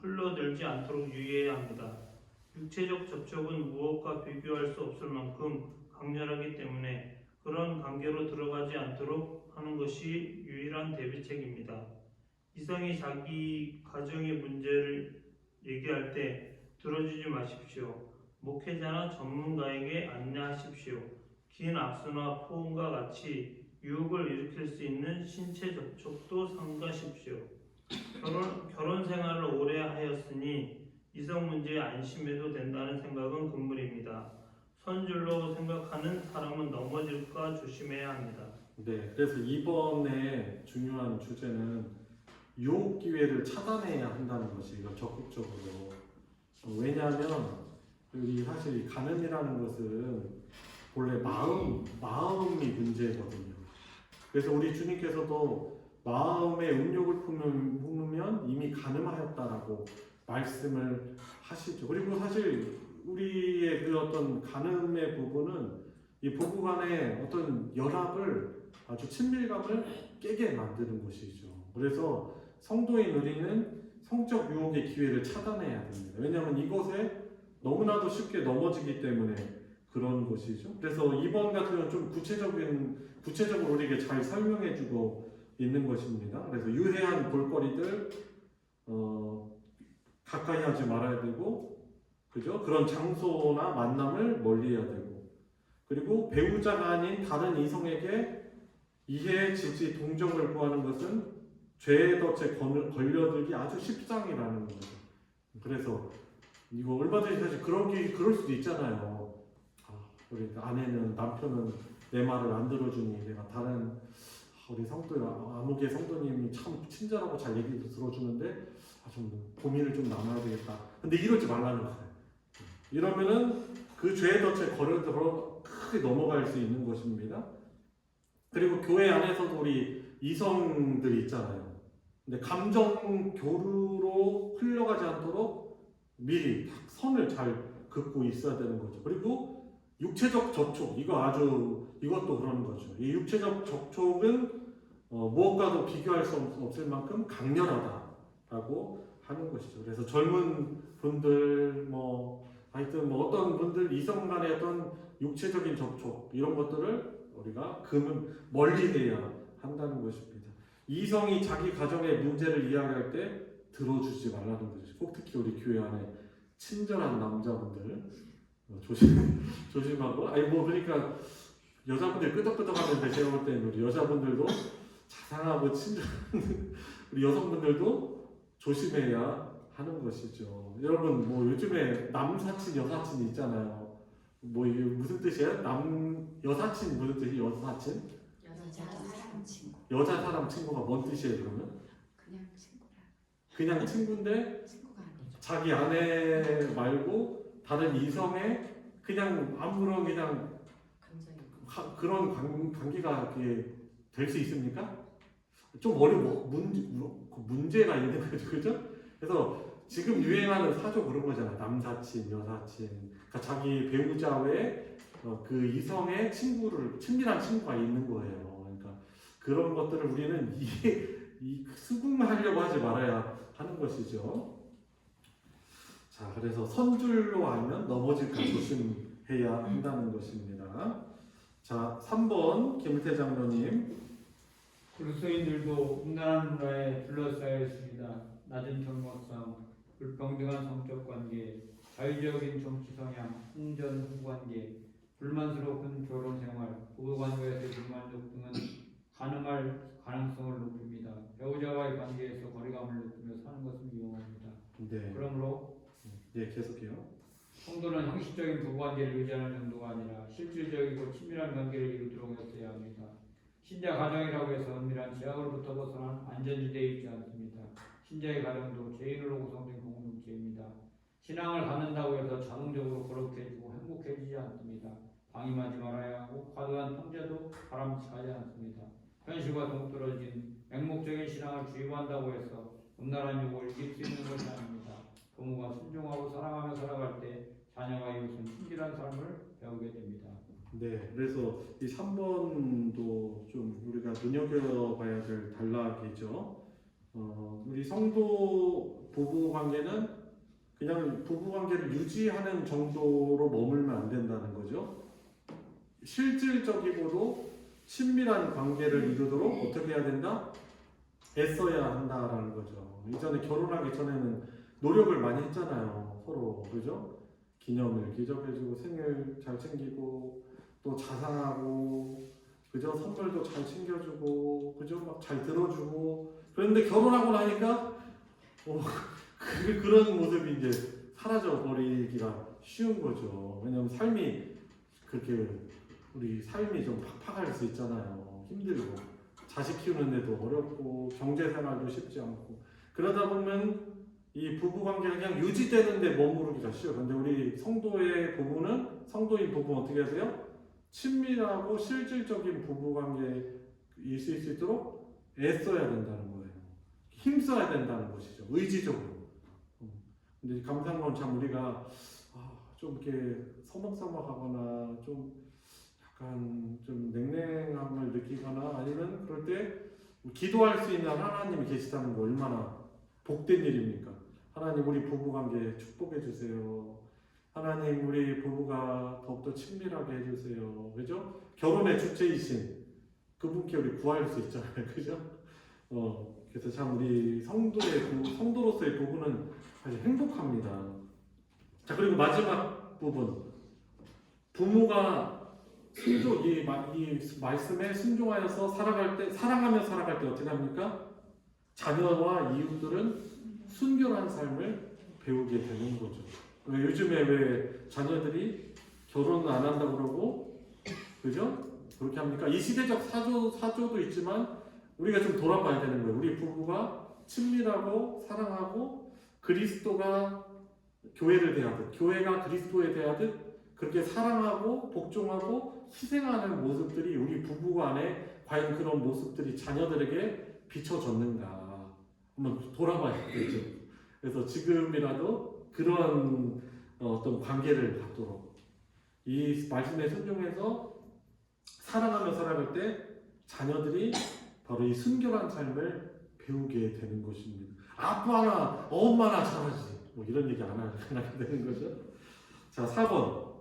흘러들지 않도록 유의해야 합니다. 육체적 접촉은 무엇과 비교할 수 없을 만큼 강렬하기 때문에 그런 관계로 들어가지 않도록 하는 것이 유일한 대비책입니다. 이성이 자기 가정의 문제를 얘기할 때 들어주지 마십시오. 목회자나 전문가에게 안내하십시오. 긴 악수나 포옹과 같이 유혹을 일으킬 수 있는 신체 접촉도 삼가십시오. 결혼 생활을 오래 하였으니 이성 문제에 안심해도 된다는 생각은 금물입니다. 선줄로 생각하는 사람은 넘어질까 조심해야 합니다. 네, 그래서 이번에 중요한 주제는 유혹 기회를 차단해야 한다는 것이 이거 적극적으로. 왜냐하면 우리 사실 이 간음이라는 것은 본래 마음이 문제거든요. 그래서 우리 주님께서도 마음의 음욕을 품으면 이미 간음하였다라고 말씀을 하시죠. 그리고 사실 우리의 그 어떤 간음의 부분은 이 부부 간의 어떤 연합을 아주 친밀감을 깨게 만드는 것이죠. 그래서 성도인 우리는 성적 유혹의 기회를 차단해야 됩니다. 왜냐하면 이것에 너무나도 쉽게 넘어지기 때문에 그런 것이죠. 그래서 이번 같은 경우는 좀 구체적으로 우리에게 잘 설명해주고 있는 것입니다. 그래서 유해한 볼거리들 가까이 하지 말아야 되고, 그죠? 그런 장소나 만남을 멀리해야 되고, 그리고 배우자가 아닌 다른 이성에게 이해, 지지, 동정을 구하는 것은 죄의 덫에 걸려들기 아주 십상이라는 거죠. 그래서 이거 얼마든지 사실 그럴 수도 있잖아요. 우리 아내는 남편은 내 말을 안 들어주니 내가 다른 우리 아무개 성도님이 참 친절하고 잘 얘기도 들어주는데 좀 고민을 좀 나눠야 되겠다. 근데 이러지 말라는 거예요. 이러면은 그 죄의 덫에 걸려들어 크게 넘어갈 수 있는 것입니다. 그리고 교회 안에서도 우리 이성들이 있잖아요. 근데 감정 교류로 흘러가지 않도록 미리 선을 잘 긋고 있어야 되는 거죠. 그리고 육체적 접촉, 이것도 그런 거죠. 이 육체적 접촉은 무엇과도 비교할 수 없을 만큼 강렬하다라고 하는 것이죠. 그래서 젊은 분들, 하여튼 어떤 분들 이성 간의 어떤 육체적인 접촉 이런 것들을 우리가 멀리해야 한다는 것입니다. 이성이 자기 가정의 문제를 이야기할 때 들어주지 말라는 거죠. 꼭 특히 우리 교회 안에 친절한 남자분들 조심하고. 그러니까 여자분들 끄덕끄덕하는데 제가 볼 때는 우리 여자분들도 자상하고 친절한 우리 여성분들도 조심해야 하는 것이죠. 여러분 요즘에 남사친 여사친이 있잖아요. 이게 무슨 뜻이에요? 여사친 무슨 뜻이에요? 여사친? 여자 사람 친구가 뭔 뜻이에요 그러면? 그냥 친구라. 그냥 친구인데 친구가 아니죠. 자기 아내 말고 다른 이성에 그냥 아무런 그냥 그런 관계가 될 수 있습니까? 좀 어려워. 문제가 있는 거죠, 그죠? 그래서 지금 유행하는 사조 그런 거잖아. 남사친, 여사친. 그러니까 자기 배우자 외에 그 이성의 친밀한 친구가 있는 거예요. 그러니까 그런 것들을 우리는 수긍하려고 하지 말아야 하는 것이죠. 자, 그래서 선줄로 하면 넘어질까 조심해야 한다는 것입니다. 자, 3번 김태 장로님. 그리스도인들도 음란한 문화에 둘러싸여 있습니다. 낮은 경력성, 불평등한 성적 관계, 자유적인 정치 성향, 흥전 후관계, 불만스러운 결혼 생활, 부부 관계에서의 불만족 등은 가늠할 가능성을 높입니다. 배우자와의 관계에서 거리감을 느끼며 사는 것은 위험합니다. 네. 그러므로 계속해요. 성도는 형식적인 부부 관계를 유지하는 정도가 아니라 실질적이고 친밀한 관계를 이루도록 했어야 합니다. 신자 가정이라고 해서 은밀한 제약으로부터 벗어난 안전지대에 있지 않습니다. 신자의 가정도 죄인으로 구성된 공동체입니다. 신앙을 갖는다고 해서 자동적으로 거룩해지고 행복해지지 않습니다. 방임하지 말아야 하고 과도한 통제도 바람직하지 않습니다. 현실과 동떨어진 맹목적인 신앙을 주입한다고 해서 음란한 욕을 이길 수 있는 것이 아닙니다. 부모가 순종하고 사랑하며 살아갈 때 자녀와 이웃은 친밀한 삶을 배우게 됩니다. 네, 그래서 이 3번도 좀 우리가 눈여겨봐야 될 단락이죠. 우리 성도 부부 관계는 그냥 부부 관계를 유지하는 정도로 머물면 안 된다는 거죠. 실질적이고도 친밀한 관계를 이루도록 어떻게 해야 된다? 애써야 한다라는 거죠. 이전에 결혼하기 전에는 노력을 많이 했잖아요. 서로, 그죠? 기념일 기적해주고 생일 잘 챙기고 또 자상하고, 그죠? 선물도 잘 챙겨주고, 그죠? 막 잘 들어주고. 그런데 결혼하고 나니까 그런 모습이 이제 사라져 버리기가 쉬운 거죠. 왜냐하면 삶이 그렇게 우리 삶이 좀 팍팍할 수 있잖아요. 힘들고 자식 키우는데도 어렵고 경제 생활도 쉽지 않고 그러다 보면 이 부부 관계가 그냥 유지되는데 머무르기가 쉬워요. 근데 우리 성도인 부부는 어떻게 하세요? 친밀하고 실질적인 부부 관계에 있을 수 있도록 애써야 된다는 거예요. 힘써야 된다는 것이죠. 의지적으로. 근데 감사한 건 참 우리가 좀 이렇게 서먹서먹하거나 좀 약간 좀 냉랭함을 느끼거나 아니면 그럴 때 기도할 수 있는 하나님이 계시다는 거 얼마나 복된 일입니까? 하나님 우리 부부관계 축복해 주세요. 하나님 우리 부부가 더욱더 친밀하게 해주세요. 그죠? 결혼의 주체이신 그분께 우리 구할 수 있잖아요. 그죠? 그래서 참 우리 성도로서의 부부는 아주 행복합니다. 자, 그리고 마지막 부분. 부모가 이 말씀에 순종하여서 사랑하며 살아갈 때 어떻게 합니까? 자녀와 이웃들은 순결한 삶을 배우게 되는 거죠. 요즘에 왜 자녀들이 결혼을 안 한다고 그러고, 그죠? 그렇게 합니까? 이 시대적 사조도 있지만, 우리가 좀 돌아봐야 되는 거예요. 우리 부부가 친밀하고 사랑하고 그리스도가 교회를 대하듯, 교회가 그리스도에 대하듯 그렇게 사랑하고 복종하고 희생하는 모습들이 우리 부부 안에 과연 그런 모습들이 자녀들에게 비춰졌는가 한번 돌아봐야 되죠. 그래서 지금이라도 그런 어떤 관계를 갖도록 이 말씀에 순종해서 사랑하며 살아갈 때 자녀들이 바로 이 순결한 삶을 배우게 되는 것입니다. 아빠나 엄마나 잘하지 뭐 이런 얘기 안 하게 되는 거죠. 자, 4번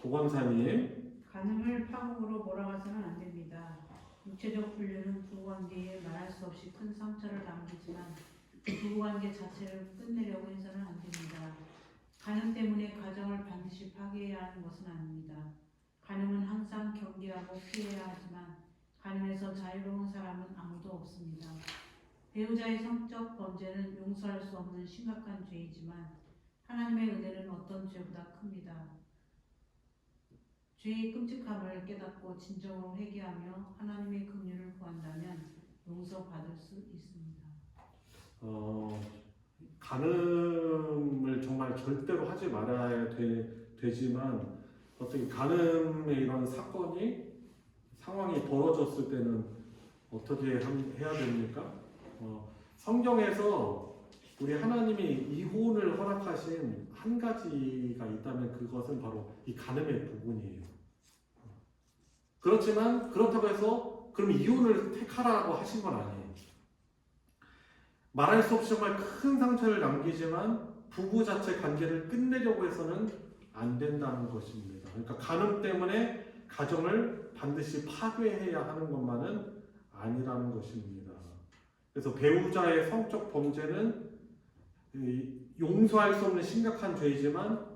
보건사님. 간음을 파국으로 몰아가서는 안 됩니다. 육체적 분류는 부부관계에 말할 수 없이 큰 상처를 남기지만 부부관계 자체를 끝내려고 해서는 안 됩니다. 간음 때문에 가정을 반드시 파괴해야 하는 것은 아닙니다. 간음은 항상 경계하고 피해야 하지만 간음에서 자유로운 사람은 아무도 없습니다. 배우자의 성적 범죄는 용서할 수 없는 심각한 죄이지만 하나님의 은혜는 어떤 죄보다 큽니다. 죄의 끔찍함을 깨닫고 진정으로 회개하며 하나님의 긍휼을 구한다면 용서받을 수 있습니다. 간음을 정말 절대로 하지 말아야 되지만 어떻게 간음의 이런 상황이 벌어졌을 때는 어떻게 해야 됩니까? 성경에서 우리 하나님이 이혼을 허락하신 한 가지가 있다면 그것은 바로 이 간음의 부분이에요. 그렇지만 그렇다고 해서 그럼 이혼을 택하라고 하신 건 아니에요. 말할 수 없이 정말 큰 상처를 남기지만 부부 자체 관계를 끝내려고 해서는 안 된다는 것입니다. 그러니까 간음 때문에 가정을 반드시 파괴해야 하는 것만은 아니라는 것입니다. 그래서 배우자의 성적 범죄는 용서할 수 없는 심각한 죄이지만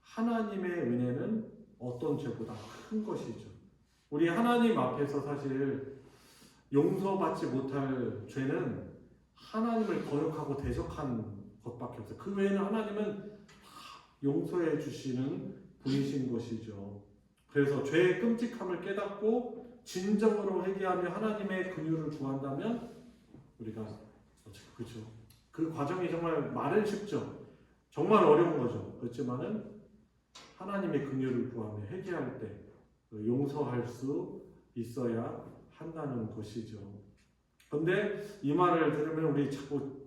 하나님의 은혜는 어떤 죄보다 큰 것이죠. 우리 하나님 앞에서 사실 용서받지 못할 죄는 하나님을 거역하고 대적한 것밖에 없어요. 그 외에는 하나님은 용서해 주시는 분이신 것이죠. 그래서 죄의 끔찍함을 깨닫고 진정으로 회개하며 하나님의 긍휼을 구한다면 우리가 그렇죠. 그 과정이 정말 말은 쉽죠. 정말 어려운 거죠. 그렇지만은 하나님의 긍휼을 구하며 회개할 때 용서할 수 있어야 한다는 것이죠. 그런데 이 말을 들으면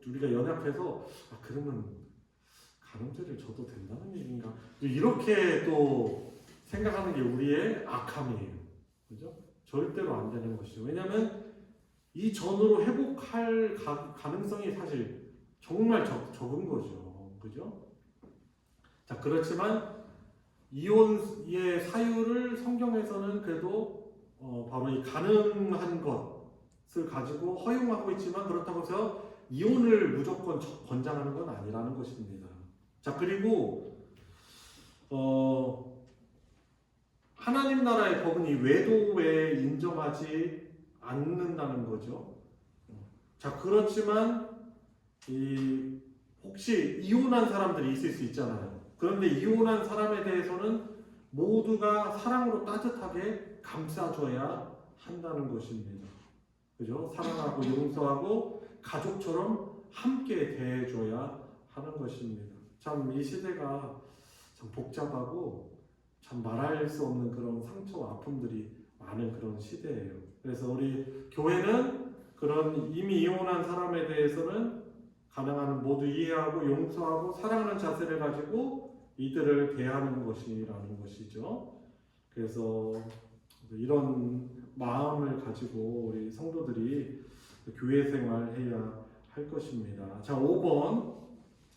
우리가 연약해서 그러면 간음죄를 져도 된다는 얘기인가? 이렇게 또 생각하는 게 우리의 악함이에요. 그죠? 절대로 안 되는 것이죠. 왜냐하면 이 전으로 회복할 가능성이 사실 정말 적은 거죠. 그죠? 자, 그렇지만 이혼의 사유를 성경에서는 그래도 바로 이 가능한 것을 가지고 허용하고 있지만 그렇다고 해서 이혼을 무조건 권장하는 건 아니라는 것입니다. 자, 그리고 하나님 나라의 법은 이 외도에 인정하지 않는다는 거죠. 자, 그렇지만 혹시 이혼한 사람들이 있을 수 있잖아요. 그런데 이혼한 사람에 대해서는 모두가 사랑으로 따뜻하게 감싸줘야 한다는 것입니다. 그죠? 사랑하고 용서하고 가족처럼 함께 대해줘야 하는 것입니다. 참 이 시대가 참 복잡하고 참 말할 수 없는 그런 상처와 아픔들이 많은 그런 시대예요. 그래서 우리 교회는 그런 이미 이혼한 사람에 대해서는 가능한 한 모두 이해하고 용서하고 사랑하는 자세를 가지고 이들을 대하는 것이라는 것이죠. 그래서 이런 마음을 가지고 우리 성도들이 교회 생활해야 할 것입니다. 자, 5번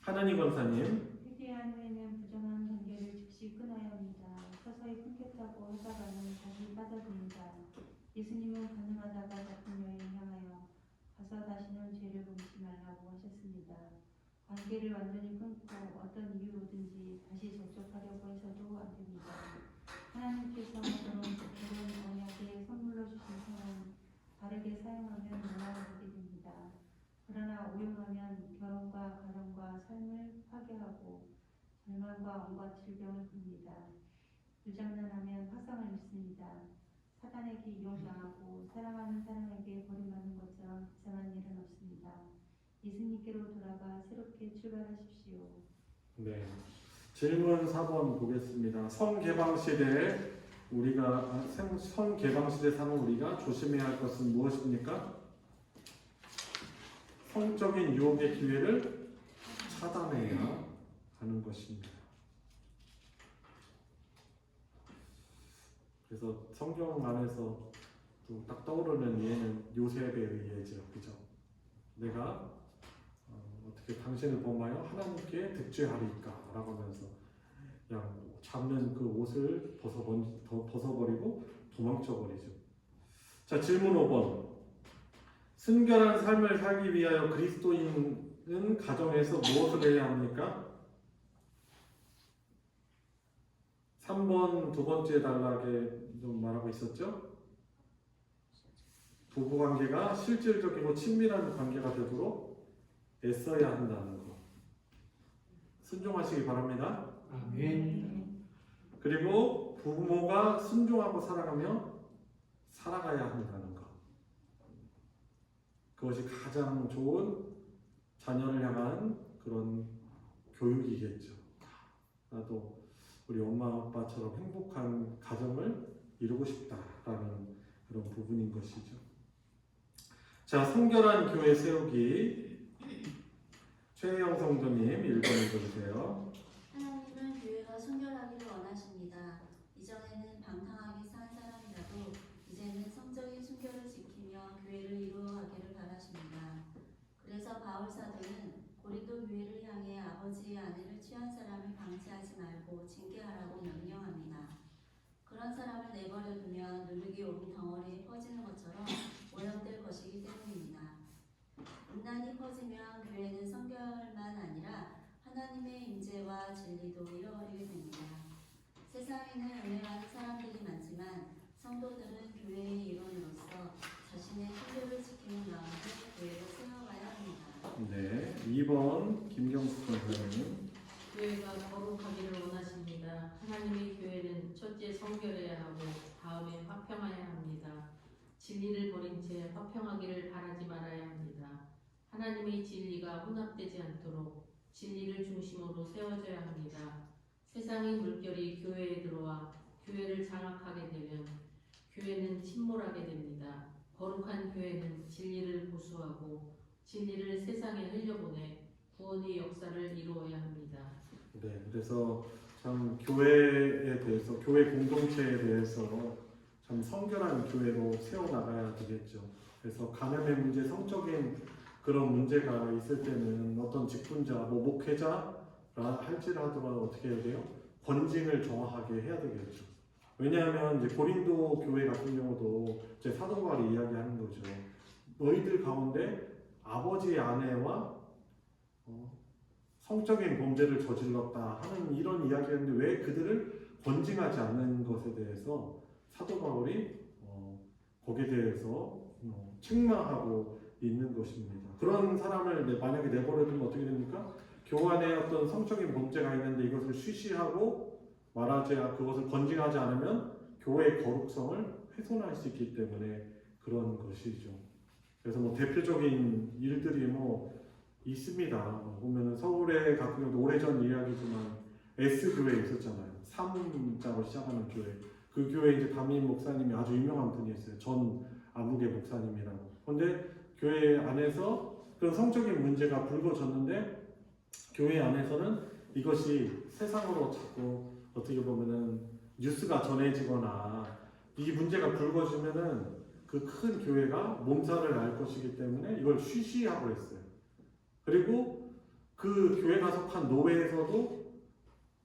하나님 권사님. 회개한 후에는 부정한 관계를 즉시 끊어야 합니다. 서서히 끊겠다고 하다가는 다시 빠져듭니다. 예수님은 가능하다가 같은 여행을 향하여 가서 다시는 죄를 범치 말라고 하셨습니다. 관계를 완전히 끊고 어떤 이유로든지 다시 접촉하려고 해서도 안 됩니다. 하나님께서 결혼 언약에 선물로 주신 성은 바르게 사용하면 문화가 되게 됩니다. 그러나 오용하면 결혼과 가정과 삶을 파괴하고 절망과 온갖 질병을 봅니다. 불장난하면 화상을 입습니다. 사단에게 이용당하고 사랑하는 사람에게 버림받는 것처럼 이상한 일은 없습니다. 예수님께로 돌아가 새롭게 출발하십시오. 네. 질문 4번 보겠습니다. 성개방 시대에 성개방 시대 사는 우리가 조심해야 할 것은 무엇입니까? 성적인 유혹의 기회를 차단해야 하는 것입니다. 그래서 성경 안에서 또 딱 떠오르는 예는 요셉의 예죠, 그죠? 내가 어떻게 당신을 범하여 하나님께 득죄하리까라고 하면서 그냥 잡는 그 옷을 벗어버리고 도망쳐버리죠. 자, 질문 5번. 순결한 삶을 살기 위하여 그리스도인은 가정에서 무엇을 해야 합니까? 3번 두 번째 단락에 좀 말하고 있었죠? 부부관계가 실질적이고 친밀한 관계가 되도록 애써야 한다는 것. 순종하시기 바랍니다. 아멘. 그리고 부모가 순종하고 살아가며 살아가야 한다는 것. 그것이 가장 좋은 자녀를 향한 그런 교육이겠죠. 나도 우리 엄마 아빠처럼 행복한 가정을 이루고 싶다라는 그런 부분인 것이죠. 자, 성결한 교회 세우기. 최혜영 성도님 1번 읽어주세요. 하나님은 교회가 순결하기를 원하십니다. 이전에는 방탕하게 산 사람이라도 이제는 성적인 순결을 지키며 교회를 이루어가기를 바라십니다. 그래서 바울 사도는 고린도 교회를 향해 아버지의 아내를 취한 사람을 방치하지 말고 징계하라고 명령합니다. 그런 사람을 내버려두면 누룩이 온 덩어리에 퍼지는 것처럼 오염될 것이기 때문입니다. 음란이 퍼지면 교회는 성결만 아니라 하나님의 임재와 진리도 잃어버리게 됩니다. 세상에는 은혜하는 사람들이 많지만 성도들은 교회의 일원으로서 자신의 순결을 지키는 가운데 교회를 세워가야 합니다. 네, 2번 김경숙 선생님. 교회가 거룩하기를 원하십니다. 하나님의 교회는 첫째 성결해야 하고 다음에 화평해야 합니다. 진리를 버린 채 화평하기를 바라지 말아야 합니다. 하나님의 진리가 혼합되지 않도록 진리를 중심으로 세워져야 합니다. 세상의 물결이 교회에 들어와 교회를 장악하게 되면 교회는 침몰하게 됩니다. 거룩한 교회는 진리를 고수하고 진리를 세상에 흘려보내 구원의 역사를 이루어야 합니다. 네, 그래서 참 교회에 대해서, 교회 공동체에 대해서 참 성결한 교회로 세워나가야 되겠죠. 그래서 가늠의 문제, 성적인 그런 문제가 있을 때는 어떤 직분자, 목회자라 할지라도 어떻게 해야 돼요? 권징을 정확하게 해야 되겠죠. 왜냐하면 이제 고린도 교회 같은 경우도 이제 사도 바울이 이야기하는 거죠. 너희들 가운데 아버지의 아내와 성적인 범죄를 저질렀다 하는 이런 이야기였는데 왜 그들을 권징하지 않는 것에 대해서 사도 바울이 거기에 대해서 책망하고 있는 것입니다. 그런 사람을 만약에 내버려두면 어떻게 됩니까? 교환에 어떤 성적인 문제가 있는데 이것을 쉬쉬하고 그것을 건징하지 않으면 교회의 거룩성을 훼손할 수 있기 때문에 그런 것이죠. 그래서 뭐 대표적인 일들이 뭐 있습니다. 보면은 서울에 같은 경우도 오래전 이야기지만 S교회 있었잖아요. 3자로 시작하는 교회. 그 교회 이제 담임 목사님이 아주 유명한 분이었어요. 전 아무개 목사님이라고. 그런데 교회 안에서 그런 성적인 문제가 불거졌는데 교회 안에서는 이것이 세상으로 자꾸 어떻게 보면은 뉴스가 전해지거나 이 문제가 불거지면은 그 큰 교회가 몸살을 알 것이기 때문에 이걸 쉬쉬하고 했어요. 그리고 그 교회가 속한 노회에서도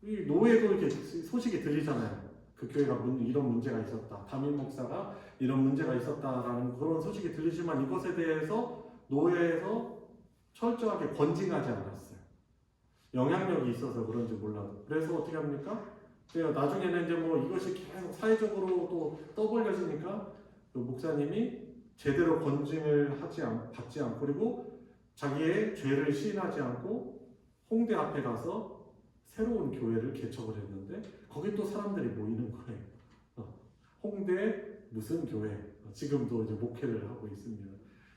이 노회도 이렇게 소식이 들리잖아요. 그 교회가 이런 문제가 있었다. 담임 목사가 이런 문제가 있었다라는 그런 소식이 들리지만 이것에 대해서 노회에서 철저하게 건징하지 않았어요. 영향력이 있어서 그런지 몰라도. 그래서 어떻게 합니까? 나중에는 이제 뭐 이것이 계속 사회적으로 또 떠벌려지니까 그 목사님이 제대로 건징을 받지 않고 그리고 자기의 죄를 시인하지 않고 홍대 앞에 가서 새로운 교회를 개척을 했는데 거기 또 사람들이 모이는 거예요. 홍대 무슨 교회 지금도 이제 목회를 하고 있습니다.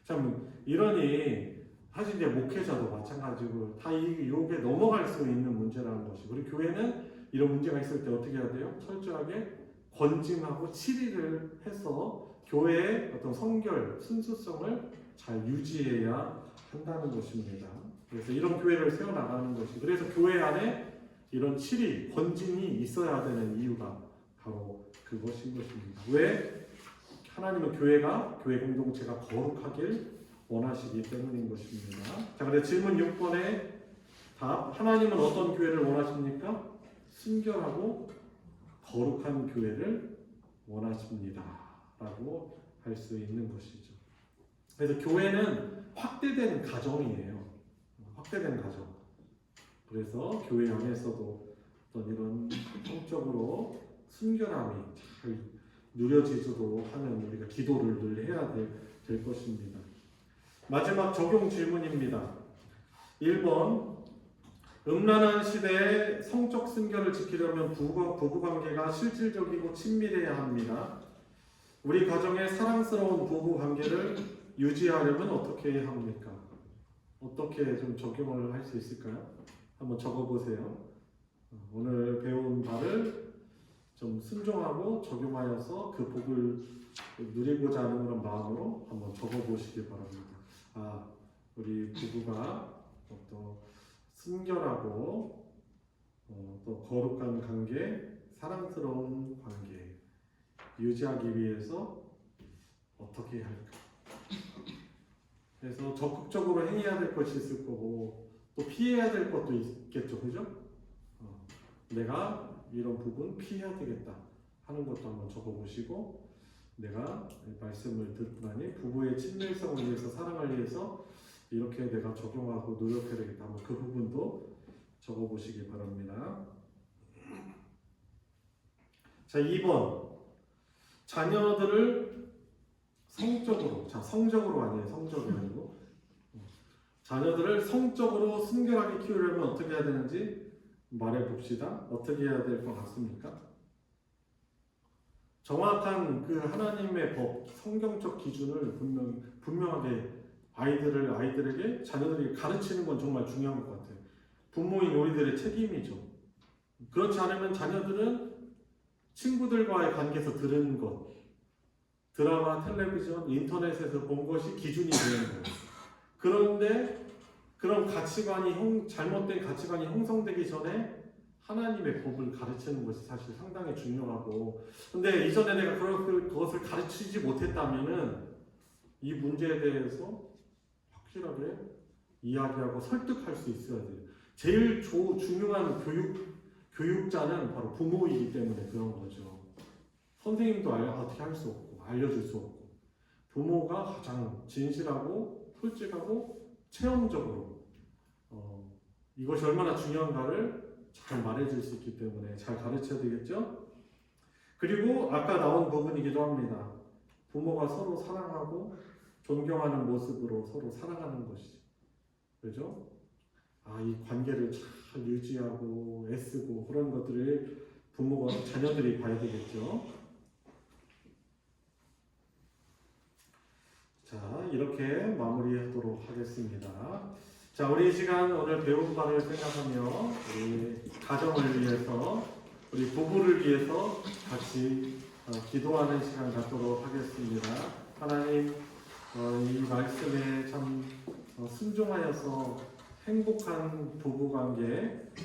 참 이러니 사실 이제 목회자도 마찬가지고 다 이게 넘어갈 수 있는 문제라는 것이. 우리 교회는 이런 문제가 있을 때 어떻게 해야 돼요? 철저하게 건징하고 치리를 해서 교회의 어떤 성결, 순수성을 잘 유지해야 한다는 것입니다. 그래서 이런 교회를 세워나가는 것이. 그래서 교회 안에 이런 치리, 건징이 있어야 되는 이유가 바로 그것인 것입니다. 왜? 하나님은 교회 공동체가 거룩하길 원하시기 때문인 것입니다. 자, 근데 질문 6번에 답. 하나님은 어떤 교회를 원하십니까? 순결하고 거룩한 교회를 원하십니다. 라고 할 수 있는 것이죠. 그래서 교회는 확대된 가정이에요. 확대된 가정. 그래서 교회 안에서도 어떤 이런 성적으로 순결함이 잘 누려지도록 하는 우리가 기도를 늘 해야 될 것입니다. 마지막 적용 질문입니다. 1번. 음란한 시대에 성적 순결을 지키려면 부부관계가 실질적이고 친밀해야 합니다. 우리 가정의 사랑스러운 부부관계를 유지하려면 어떻게 해야 합니까? 어떻게 좀 적용을 할 수 있을까요? 한번 적어보세요. 오늘 배운 바를 좀 순종하고 적용하여서 그 복을 누리고자 하는 그런 마음으로 한번 적어보시기 바랍니다. 우리 부부가 또 순결하고 또 거룩한 관계, 사랑스러운 관계 유지하기 위해서 어떻게 할까? 그래서 적극적으로 행해야 될 것이 있을 거고 또 피해야 될 것도 있겠죠, 그죠? 내가 이런 부분 피해야 되겠다 하는 것도 한번 적어보시고 내가 말씀을 듣고 나니 부부의 친밀성을 위해서 사랑을 위해서 이렇게 내가 적용하고 노력해야 되겠다. 한번 그 부분도 적어보시기 바랍니다. 자, 2번. 자녀들을 성적으로, 성적으로 아니에요. 성적이 아니고. 자녀들을 성적으로 순결하게 키우려면 어떻게 해야 되는지 말해봅시다. 어떻게 해야 될 것 같습니까? 정확한 그 하나님의 법, 성경적 기준을 분명하게 아이들에게 자녀들에게 가르치는 건 정말 중요한 것 같아요. 부모인 우리들의 책임이죠. 그렇지 않으면 자녀들은 친구들과의 관계에서 들은 것, 드라마, 텔레비전, 인터넷에서 본 것이 기준이 되는 거예요. 그런데 그런 가치관이 잘못된 가치관이 형성되기 전에 하나님의 법을 가르치는 것이 사실 상당히 중요하고, 근데 이전에 내가 그것을 가르치지 못했다면은 이 문제에 대해서 확실하게 이야기하고 설득할 수 있어야 돼요. 제일 중요한 교육자는 바로 부모이기 때문에 그런 거죠. 선생님도 어떻게 할 수 없고 알려줄 수 없고 부모가 가장 진실하고 솔직하고 체험적으로 이것이 얼마나 중요한가를 잘 말해줄 수 있기 때문에 잘 가르쳐야 되겠죠. 그리고 아까 나온 부분이기도 합니다. 부모가 서로 사랑하고 존경하는 모습으로 서로 살아가는 것이, 그죠? 이 관계를 잘 유지하고 애쓰고 그런 것들을 부모가 자녀들이 봐야 되겠죠. 자, 이렇게 마무리하도록 하겠습니다. 자, 우리 이 시간 오늘 배운 바를 생각하며 우리 가정을 위해서, 우리 부부를 위해서 같이 기도하는 시간 갖도록 하겠습니다. 하나님, 이 말씀에 참 순종하여서 행복한 부부관계,